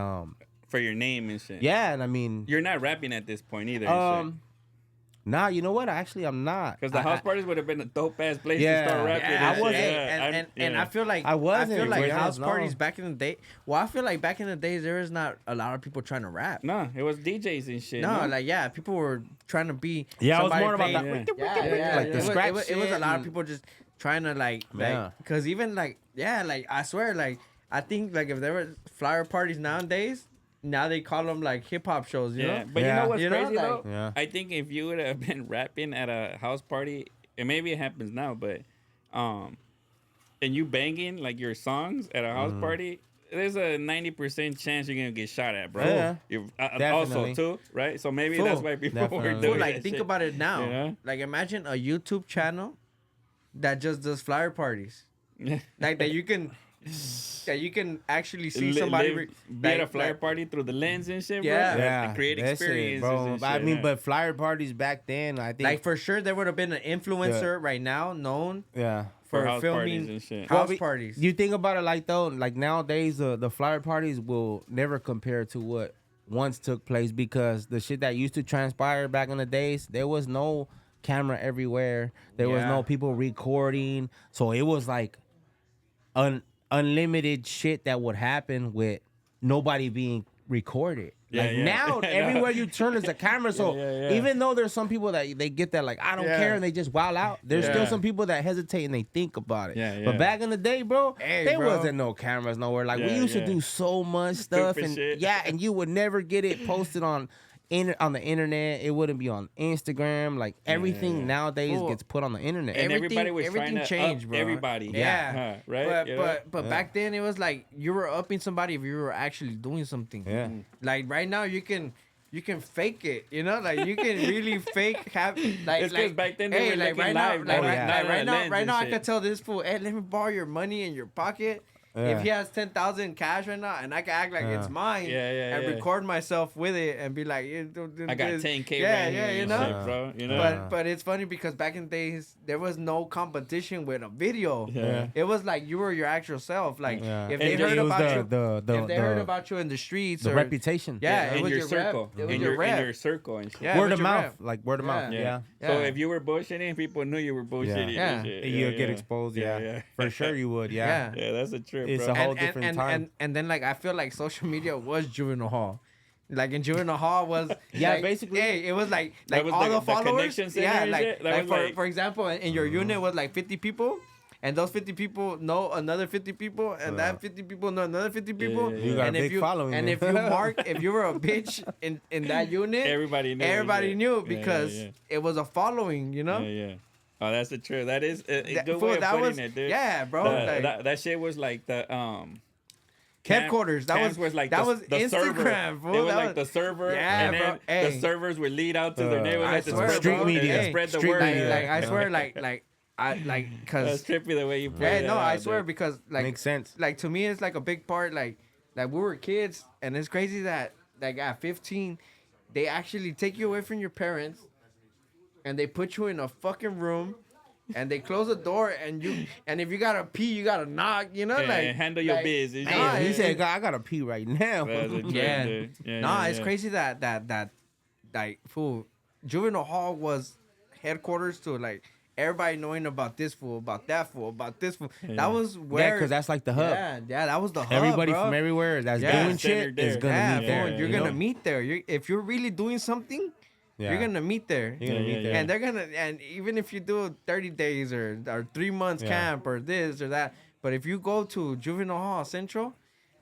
for your name and shit. yeah, and I mean, You're not rapping at this point either. and shit. Nah, you know what? Actually, I'm not. Because the house parties would have been a dope ass place to Yeah. start rapping. Yeah, and I wasn't- shit. and I feel like I wasn't, I feel like to be house honest, no. parties back in the day. Well, I feel like back in the days there was not a lot of people trying to rap. No, it was DJs and shit. No, like yeah, people were trying to be. Yeah, it was somebody more about playing- that. Yeah, Like the it was, scratch it was a shit lot of and- people just trying to like Yeah. because even like like I swear like I think like if there were flower parties nowadays, now they call them like hip hop shows. You yeah. know? But you Yeah. know what's You know, crazy like- though? Yeah. I think if you would have been rapping at a house party, and maybe it happens now, but and you banging like your songs at a house party, there's a 90% chance you're gonna get shot at, bro. Yeah. Also Definitely. too, right? So maybe Fool. that's why people were Definitely. doing Fool, like that think shit. about it now. You know? Like imagine a YouTube channel that just does flower parties. Like that you can actually see somebody be at a like- flyer like- party through the lens and shit, bro. Yeah. Yeah, To create that's it, experiences, bro. and shit, I mean, yeah. but flyer parties back then, I think. like for sure there would have been an influencer right now known yeah. for house parties filming and shit. house Well, parties. You think about it like though, like nowadays, the flyer parties will never compare to what once took place because the shit that used to transpire back in the days, there was no camera everywhere. There was Yeah. no people recording, so it was like unlimited shit that would happen with nobody being recorded. Yeah, Like yeah. now, I know. everywhere you turn is a camera. So Yeah, yeah. even though there's some people that they get that like I don't Yeah. care and they just wild out, there's still Yeah. some people that hesitate and they think about it. Yeah, yeah. But back in the day, bro, Hey, there bro. wasn't no cameras nowhere. Like we Yeah, used yeah. to do so much stuff, Stupid and shit. yeah, and you would never get it posted on the internet. It wouldn't be on Instagram. Like everything yeah. nowadays Fool. gets put on the internet. And Everything- everybody was trying everything to changed, up bro. everybody. Yeah. Right. But You know? but back then it was like you were upping somebody if you were actually doing something. Yeah. Like right now you can fake it, you know, like you can really fake have like It's 'cause back then they were like looking right now, live, like, like, right, not like, right on now, lens right and now I shit. can tell this fool, hey, let me borrow your money in your pocket. Yeah. If he has 10,000 cash right now, and I can act like it's mine, Yeah, and yeah. record myself with it and be like, yeah, I got 10K yeah, right yeah, here you and know. shit, bro. You know? But it's funny because back in the days there was no competition with a video. Yeah. It was like you were your actual self. Like Yeah. if And they it heard was about you, the if they heard about you in the streets the or reputation. yeah, it in was your your circle. Rep. It was in your rep. in your circle and shit. Yeah, it Word was of your mouth, rep. like word of mouth. Yeah. Yeah. So Yeah. if you were bullshitting, people knew you were bullshitting. Yeah. And shit. You'll Yeah, get yeah. exposed. Yeah, Yeah, yeah. for sure you would. Yeah. Yeah. Yeah, that's a trip, It's bro. a whole different time. And then like I feel like social media was juvenile hall. Like in juvenile hall was Yeah, like, basically. hey, it was like That was all the the followers. connection center Yeah, and like, shit? That like was for like- for example, in your unit was like 50 people. And those 50 people know another 50 people, and that 50 people know another 50 people. yeah, yeah. You got a and if big you following and then. if you were a bitch in that unit, Everybody knew. everybody Yeah. knew Yeah, because yeah. it was a following, you know. Yeah, yeah. Oh, that's the truth. That is a That- good fool, way of that putting was- it, dude. yeah, bro, like- that shit was like the Headquarters. That camp was like that the, was the server. Instagram, fool. It was That like the server, Yeah, and bro. then Hey. the servers would lead out to their neighborhood I to swear, spread Street the, media. and spread the Street word. media. like I Yeah. swear, I like That's because trippy the way you put yeah, it. no, out, I swear dude. because like Makes sense. like to me it's like a big part like we were kids and it's crazy that like at 15 they actually take you away from your parents and they put you in a fucking room and they close the door and if you gotta pee you gotta knock, you know, Yeah, like and handle your like, business. nah, Yeah. He it- said, "I gotta pee right now." That's a trip, Yeah. dude. Yeah, Nah, yeah, it's yeah. crazy that like fool juvenile hall was headquarters to like everybody knowing about this fool, about that fool, about this fool. Yeah. That was where Yeah, because that's like the hub. Yeah, that was the hub. Everybody bro. from everywhere that's Yeah. doing shit Centered there. is gonna Yeah, meet fool, there. you're you gonna know? meet there. If you're really doing something, Yeah. you're gonna meet there. You're gonna Yeah, meet yeah, there. And they're gonna, and even if you do 30 days or 3 months Yeah. camp or this or that, but if you go to juvenile hall central,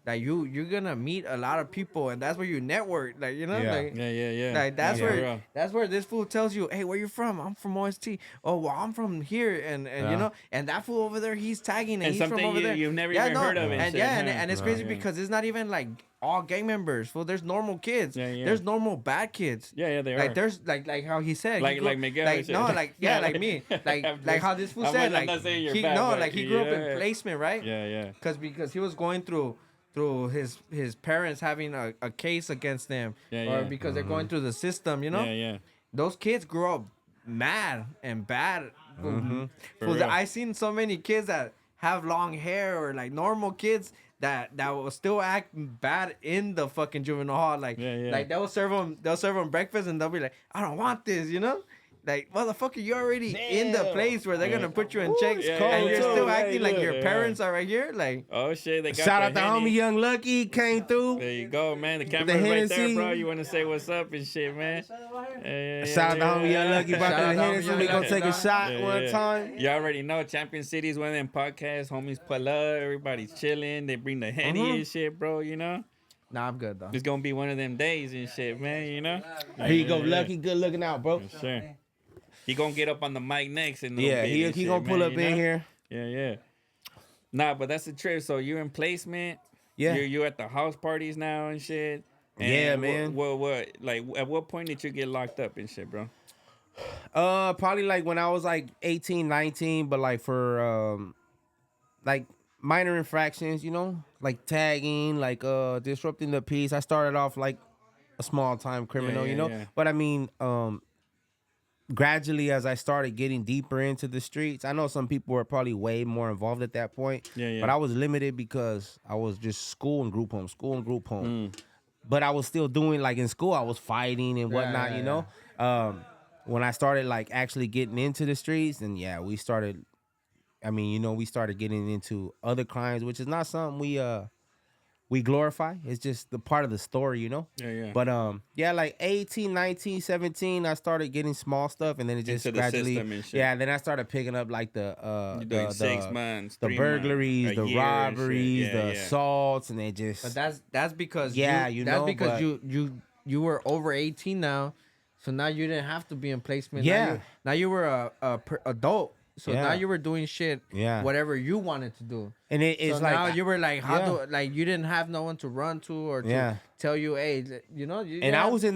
like you're gonna meet a lot of people, and that's where you network. Like you know, Yeah. like Yeah. like that's Yeah. where Real. that's where this fool tells you, hey, where you from? I'm from OST. Oh, well, I'm from here, and Yeah. you know, and that fool over there, he's tagging, and And he's from something over there. you've never even heard of and And shit, yeah, huh? and it's crazy because it's not even like all gang members. Fool, there's normal kids. Yeah, yeah. There's normal bad kids. Yeah, they Like are. there's like how he said, he Like- grew like up- Miguel like and shit. no, like yeah, like me, like how this fool said, I'm like not saying you're he bad, no, but like he grew up yeah. in placement, right? Yeah. Because he was going through his parents having a case against them, Yeah, or yeah. because they're going through the system, you know. Yeah. Those kids grow up mad and bad. For Fool, real. I seen so many kids that have long hair or like normal kids that will still act bad in the fucking juvenile hall. Like Yeah, yeah. like they'll serve them breakfast and they'll be like, I don't want this, you know. Like, motherfucker, you're already in the place where they're gonna put you in checks, Yeah, and yeah, you're yeah. still Hey, acting like look, your yeah. parents are right here. Like, Oh shit, they got Shout out the to Henny. homie Young Lucky came through. There you go, man. The camera's right Hennessy. there, bro. You want to say what's up and shit, man? Yeah, Shout out to homie Young Lucky Shout about out the to Hennessy. homie We Young gonna take a Lucky, shot one time. You already know Champion City is one of them podcasts. Homies pull up, everybody's chilling. They bring the Henny and shit, bro. You know, nah, I'm good though. it's gonna be one of them days and shit, man. You know. Here you go, Lucky. Good looking out, bro. For sure. He gonna get up on the mic next and Yeah, he gonna pull up in here. Yeah. Nah, but that's the trip. So you're in placement. Yeah. You're at the house parties now and shit. And Yeah, man. What like at what point did you get locked up and shit, bro? Probably like when I was like 18, 19, but like for like minor infractions, you know, like tagging, like disrupting the peace. I started off like a small time criminal, you know. yeah. But I mean, gradually as I started getting deeper into the streets, I know some people were probably way more involved at that point. Yeah. But I was limited because I was just school and group home. But I was still doing, like in school, I was fighting and whatnot, you know. When I started like actually getting into the streets, and we started, we started getting into other crimes, which is not something we glorify. It's just the part of the story, you know. Yeah. But like 18, 19, 17, I started getting small stuff, and then it just Into the gradually, system and shit. then I started picking up like You're doing 6 months, the 3 burglaries, months, a the year and shit. robberies, Yeah, the yeah. assaults, and they just. But that's because that's because you were over 18 now, so now you didn't have to be in placement. Yeah. Now you were a adult, so Yeah. now you were doing shit. Yeah. Whatever you wanted to do. And it's So like now you were like, yeah. you didn't have no one to run to or to tell you, hey, you know. And I was in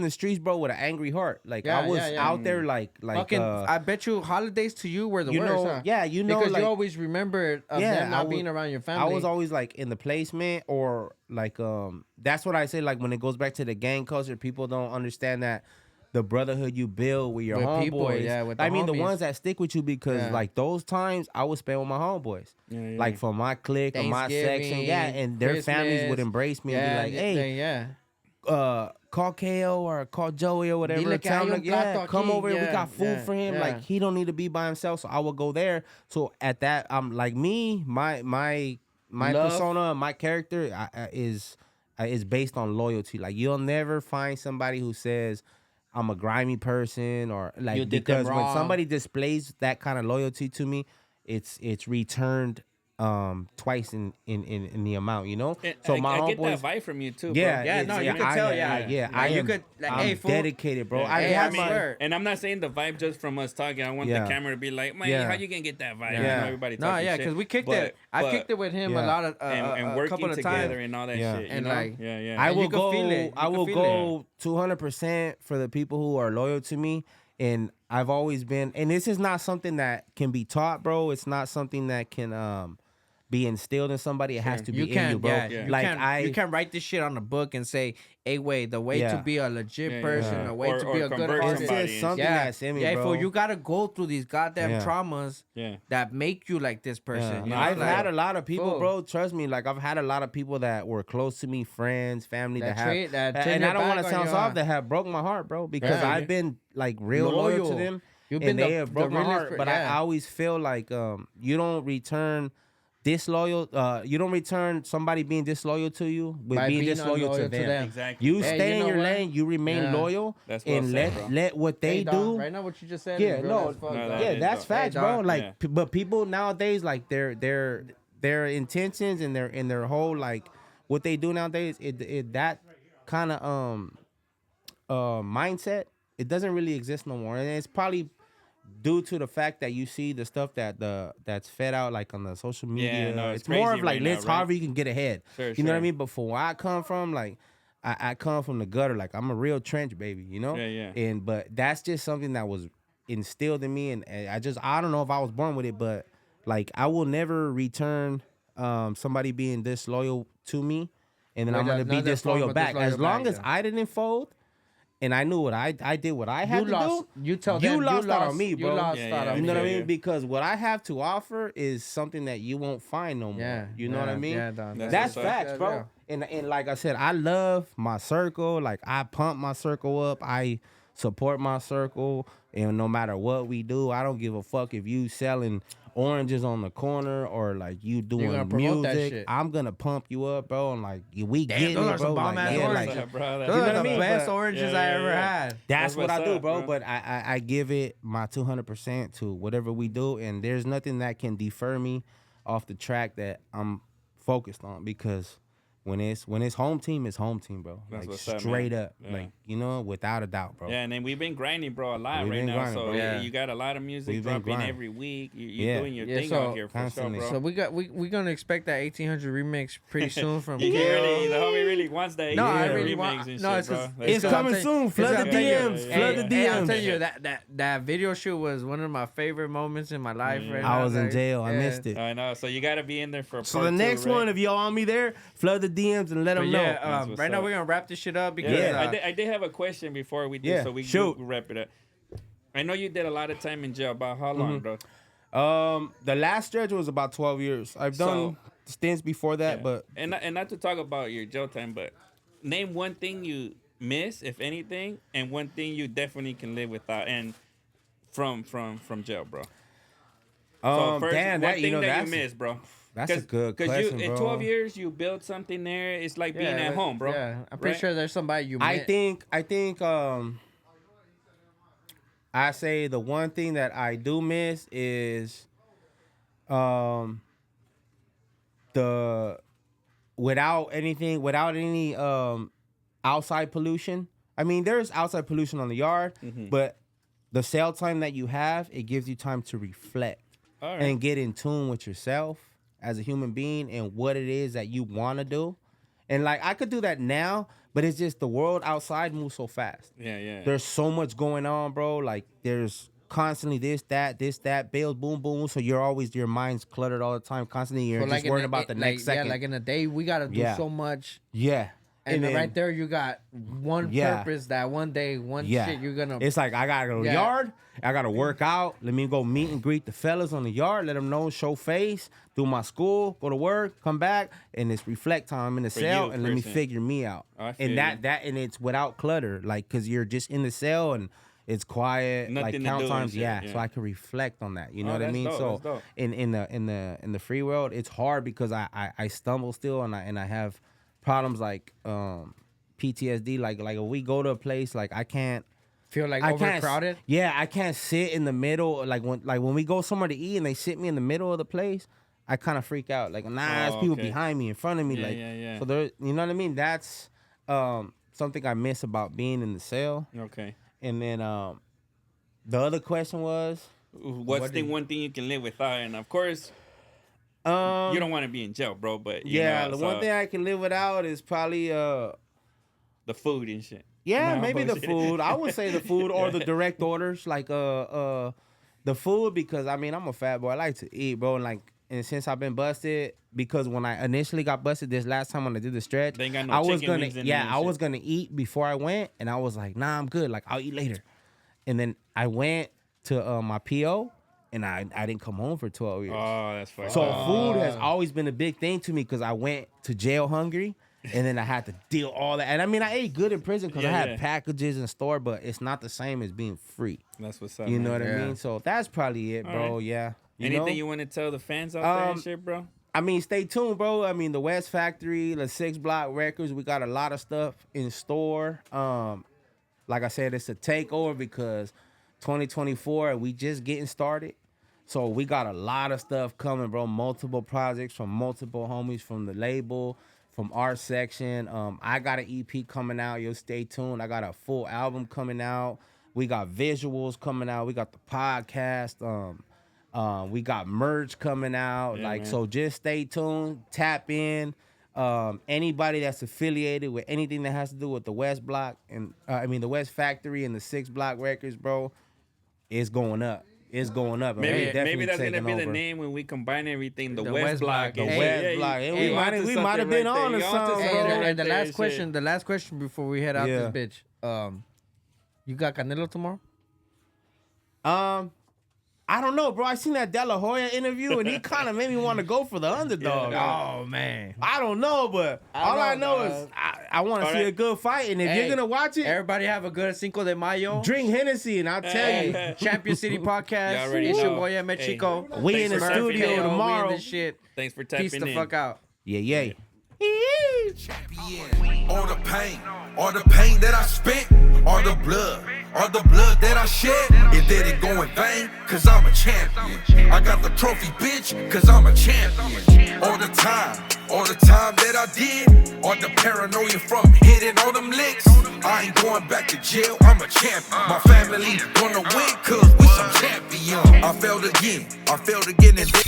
the streets, bro, with an angry heart. Like I was out there, like fucking. I bet you holidays to you were the you worst. know, Huh? because because you always remember them not being around your family. I was always like in the placement or like that's what I say. Like when it goes back to the gang culture, people don't understand that. The brotherhood you build with your With people, homeboys. with the I mean, the homies. ones that stick with you because like those times I would spend with my homeboys. Yeah. Like from my clique or my section. Yeah, and their families would embrace me and be like, hey, call KO or call Joey or whatever. Dile que Tell hay him, un plato come aquí. over here. We Yeah, got food for him. yeah. Like he don't need to be by himself. So I would go there. So at that, I'm like me, my Love. persona, my character is based on loyalty. Like you'll never find somebody who says I'm a grimy person or like You did them because when wrong. somebody displays that kind of loyalty to me, it's returned twice in the amount, you know. And So I my get that homeboys. vibe from you too, Yeah, bro. Yeah, it's- no, you could I- tell, I- yeah. I You am. could, like, I'm hey, fool. dedicated, bro. Yeah. I Hey, had I my. swear. And I'm not saying the vibe just from us talking. I want the Yeah. camera to be like, man, Yeah. how you gonna get that vibe? Yeah. You know, everybody No, talking yeah, shit. because we kicked But- it. I but- kicked it with him Yeah. a lot of and a working couple of together times. and all that Yeah. shit. You And know? like- yeah. I And will you could go. feel it. You I could will feel go 200% for the people who are loyal to me, and I've always been. And this is not something that can be taught, bro. It's not something that can be instilled in somebody. It has to be You in can't, you, bro. yeah. Like you can't write this shit on a book and say, "Hey, wait, the way Yeah. to be a legit Yeah, person, yeah. the way Or- to or be a good convert artist." It's somebody just and something Yeah, that's in me, yeah, bro. fool, you gotta go through these goddamn Yeah. traumas Yeah. that make you like this person. Yeah. You know? I've Like, had a lot of people, fool. bro. Trust me, like I've had a lot of people that were close to me, friends, family That that, treat- that have, turn and your I don't want back to on sound you, soft, huh? that have broke my heart, bro. Because Yeah. I've been like real loyal to them, You've and been they the have broke my realest heart. per- But yeah. I always feel like you don't return disloyal. You don't return somebody being disloyal to you with By being being disloyal unloyal to to them. them. Exactly. You Hey, stay you in know your what? lane. You remain Yeah. loyal, That's well and said, bro. let what they Hey, do. dog, right now, what you just said. Yeah, is real no, as fuck, no, dog. that yeah, is that's dope. facts, Hey, bro. dog. Like, Yeah. but people nowadays, like their intentions and their whole like what they do nowadays, it that kind of mindset, it doesn't really exist no more, and it's probably due to the fact that you see the stuff that's fed out like on the social media. no, it's it's more crazy of like right now, let's right? however you can get ahead. Sure, you know what I sure. mean? But for where I come from, like. I come from the gutter, like I'm a real trench baby, you know. Yeah. But that's just something that was instilled in me, and I don't know if I was born with it, but like I will never return somebody being disloyal to me, and then With I'm gonna be another disloyal form of back. disloyal As long back, as yeah. I didn't fold, and I knew what I did what I had You to lost. do. You tell you them. lost out on me, You bro. lost Yeah, out yeah, on You me. know what I Yeah. mean? Because what I have to offer is something that you won't find no more. Yeah. You know what I mean? Yeah, dog. That's what's up. facts, Yeah, bro. yeah. And like I said, I love my circle. Like I pump my circle up. I support my circle, and no matter what we do, I don't give a fuck if you selling oranges on the corner or like you gonna doing promote that music. shit. I'm gonna pump you up, bro, and like we getting those it, are some bro. bomb Like, ass yeah, oranges. like, bro. Those You know are what I the mean? best But- oranges Yeah, I yeah, ever yeah. had. that's what what's I do, up, bro. bro. But I give it my 200% to whatever we do, and there's nothing that can defer me off the track that I'm focused on because when it's home team, it's home team, bro. That's Like what's up, straight man. up, Yeah. like without a doubt, bro. Yeah, and then we've been grinding, bro, a lot We've right been now. grinding, So bro. Yeah. you got a lot of music We've been dropping grinding. every week. You're Yeah. doing your Yeah, thing so out here for constantly. sure, So bro. we gonna expect that 1800 remix pretty soon from He KO. really, the homie really wants that. No, I remix really and want. shit, No, it's bro. because It's coming soon. Flood the DMs. Flood the Hey, I'm DMs. telling you that video shoot was one of my favorite moments in my life. Yeah. Right I now, was in like, jail. I yeah. missed it. I know. So you got to be in there for So part the next two, right? one, if y'all on me there, flood the DMs and let But them know. yeah, That's what's right now up. we're gonna wrap this shit up because Yeah, I did have a question before we did, Yeah, so we shoot. can wrap it up. I know you did a lot of time in jail. About how long, bro? The last stretch was about 12 years. I've done stints before that, Yeah. but and not to talk about your jail time, but name one thing you miss, if anything, and one thing you definitely can live without, and from jail, bro. So first, damn, one that thing that that's you miss, bro. that's a good question, in bro. 12 years you built something there. It's like being at home, bro. Yeah, I'm pretty Right? sure there's somebody you. I met. think I say the one thing that I do miss is the without any outside pollution. I mean, there's outside pollution on the yard, but the cell time that you have, it gives you time to reflect All right. and get in tune with yourself as a human being and what it is that you want to do. And like I could do that now, but it's just the world outside moves so fast. Yeah. There's so much going on, bro. Like there's constantly this, that, bills, boom, boom. So your mind's cluttered all the time. Constantly, you're So, just in worried a- about the next second. Yeah, like in a day, we gotta do Yeah. so much. Yeah. And then- right there, you got one Yeah. purpose. That one day, one Yeah. shit you're gonna. It's like I gotta go to the Yeah. yard. I gotta work out. Let me go meet and greet the fellas on the yard. Let them know, show face, do my school, go to work, come back, and it's reflect time in the For cell, you, and let me person. figure me out. I feel And you. and it's without clutter, like because you're just in the cell and it's quiet, Nothing to like count do and times. shit, Yeah, yeah. so I can reflect on that. You know Oh, what I that's mean? dope, So that's dope. in the free world, it's hard because I stumble still and I have problems like PTSD. Like if we go to a place, like I can't. feel like I can't. overcrowded. Yeah, I can't sit in the middle. Like when we go somewhere to eat and they sit me in the middle of the place, I kind of freak out. Like there's people okay. behind me, in front of me. Yeah, like yeah. so there. You know what I mean? That's something I miss about being in the cell. Okay. And then the other question was, What's the one thing you can live without? And of course, you don't want to be in jail, bro. But you yeah, know, the one thing I can live without is probably the food and shit. yeah, No, maybe the bullshit. food. I would say the food or the direct orders, like the food, because I mean I'm a fat boy. I like to eat, bro. And since I've been busted, because when I initially got busted this last time when I did the stretch, They ain't got no I was chicken gonna wings in there and I shit. was gonna eat before I went, and I was like, nah, I'm good. Like I'll eat later. And then I went to my PO, and I didn't come home for 12 years. Oh, that's fucked So up. food has always been a big thing to me because I went to jail hungry, and then I had to deal all that. And I mean, I ate good in prison because I Yeah, had yeah. packages and store, but it's not the same as being free. That's what's up. You know man. what I Yeah. mean? So that's probably it, All bro. right. Yeah. Anything know? you want to tell the fans out there and Um, shit, bro? I mean, stay tuned, bro. I mean, the West Factory, the 6 Block Records, we got a lot of stuff in store. Like I said, it's a takeover because 2024, we just getting started. So we got a lot of stuff coming, bro. Multiple projects from multiple homies from the label, from our section. I got an EP coming out. You'll stay tuned. I got a full album coming out. We got visuals coming out. We got the podcast. We got merch coming out. Yeah, like, man. so just stay tuned. Tap in. Anybody that's affiliated with anything that has to do with the West Block and the West Factory and the 6 Block Records, bro, it's going up. It's going up. and we Maybe definitely that's gonna taking be the over. name when we combine everything. The The West West Block. Block. and The shit. West Yeah, Block. you- Yeah, you we onto might something have been right on there. to You onto something, Hey, bro. something right and the there last and question, shit. the last question before we head out Yeah. this bitch. You got Canelo tomorrow? I don't know, bro. I seen that De La Hoya interview, and he kind of made me want to go for the underdog. Oh man, I don't know, but all I know is I want to see a good fight, and if you're gonna watch it, everybody have a good Cinco de Mayo. drink Hennessy, and I'll tell you, Champion City Podcast. It's your boy Eme Chico. We in the studio tomorrow. We in this shit. Thanks for tapping in. Peace the fuck out. Yeah. Champion. All the pain that I spent, all the blood that I shed. It didn't go in vain, cause I'm a champion. I got the trophy, bitch, cause I'm a champion. All the time that I did, all the paranoia from hitting all them licks. I ain't going back to jail, I'm a champion. My family gonna win, cause we some champions. I failed again, and then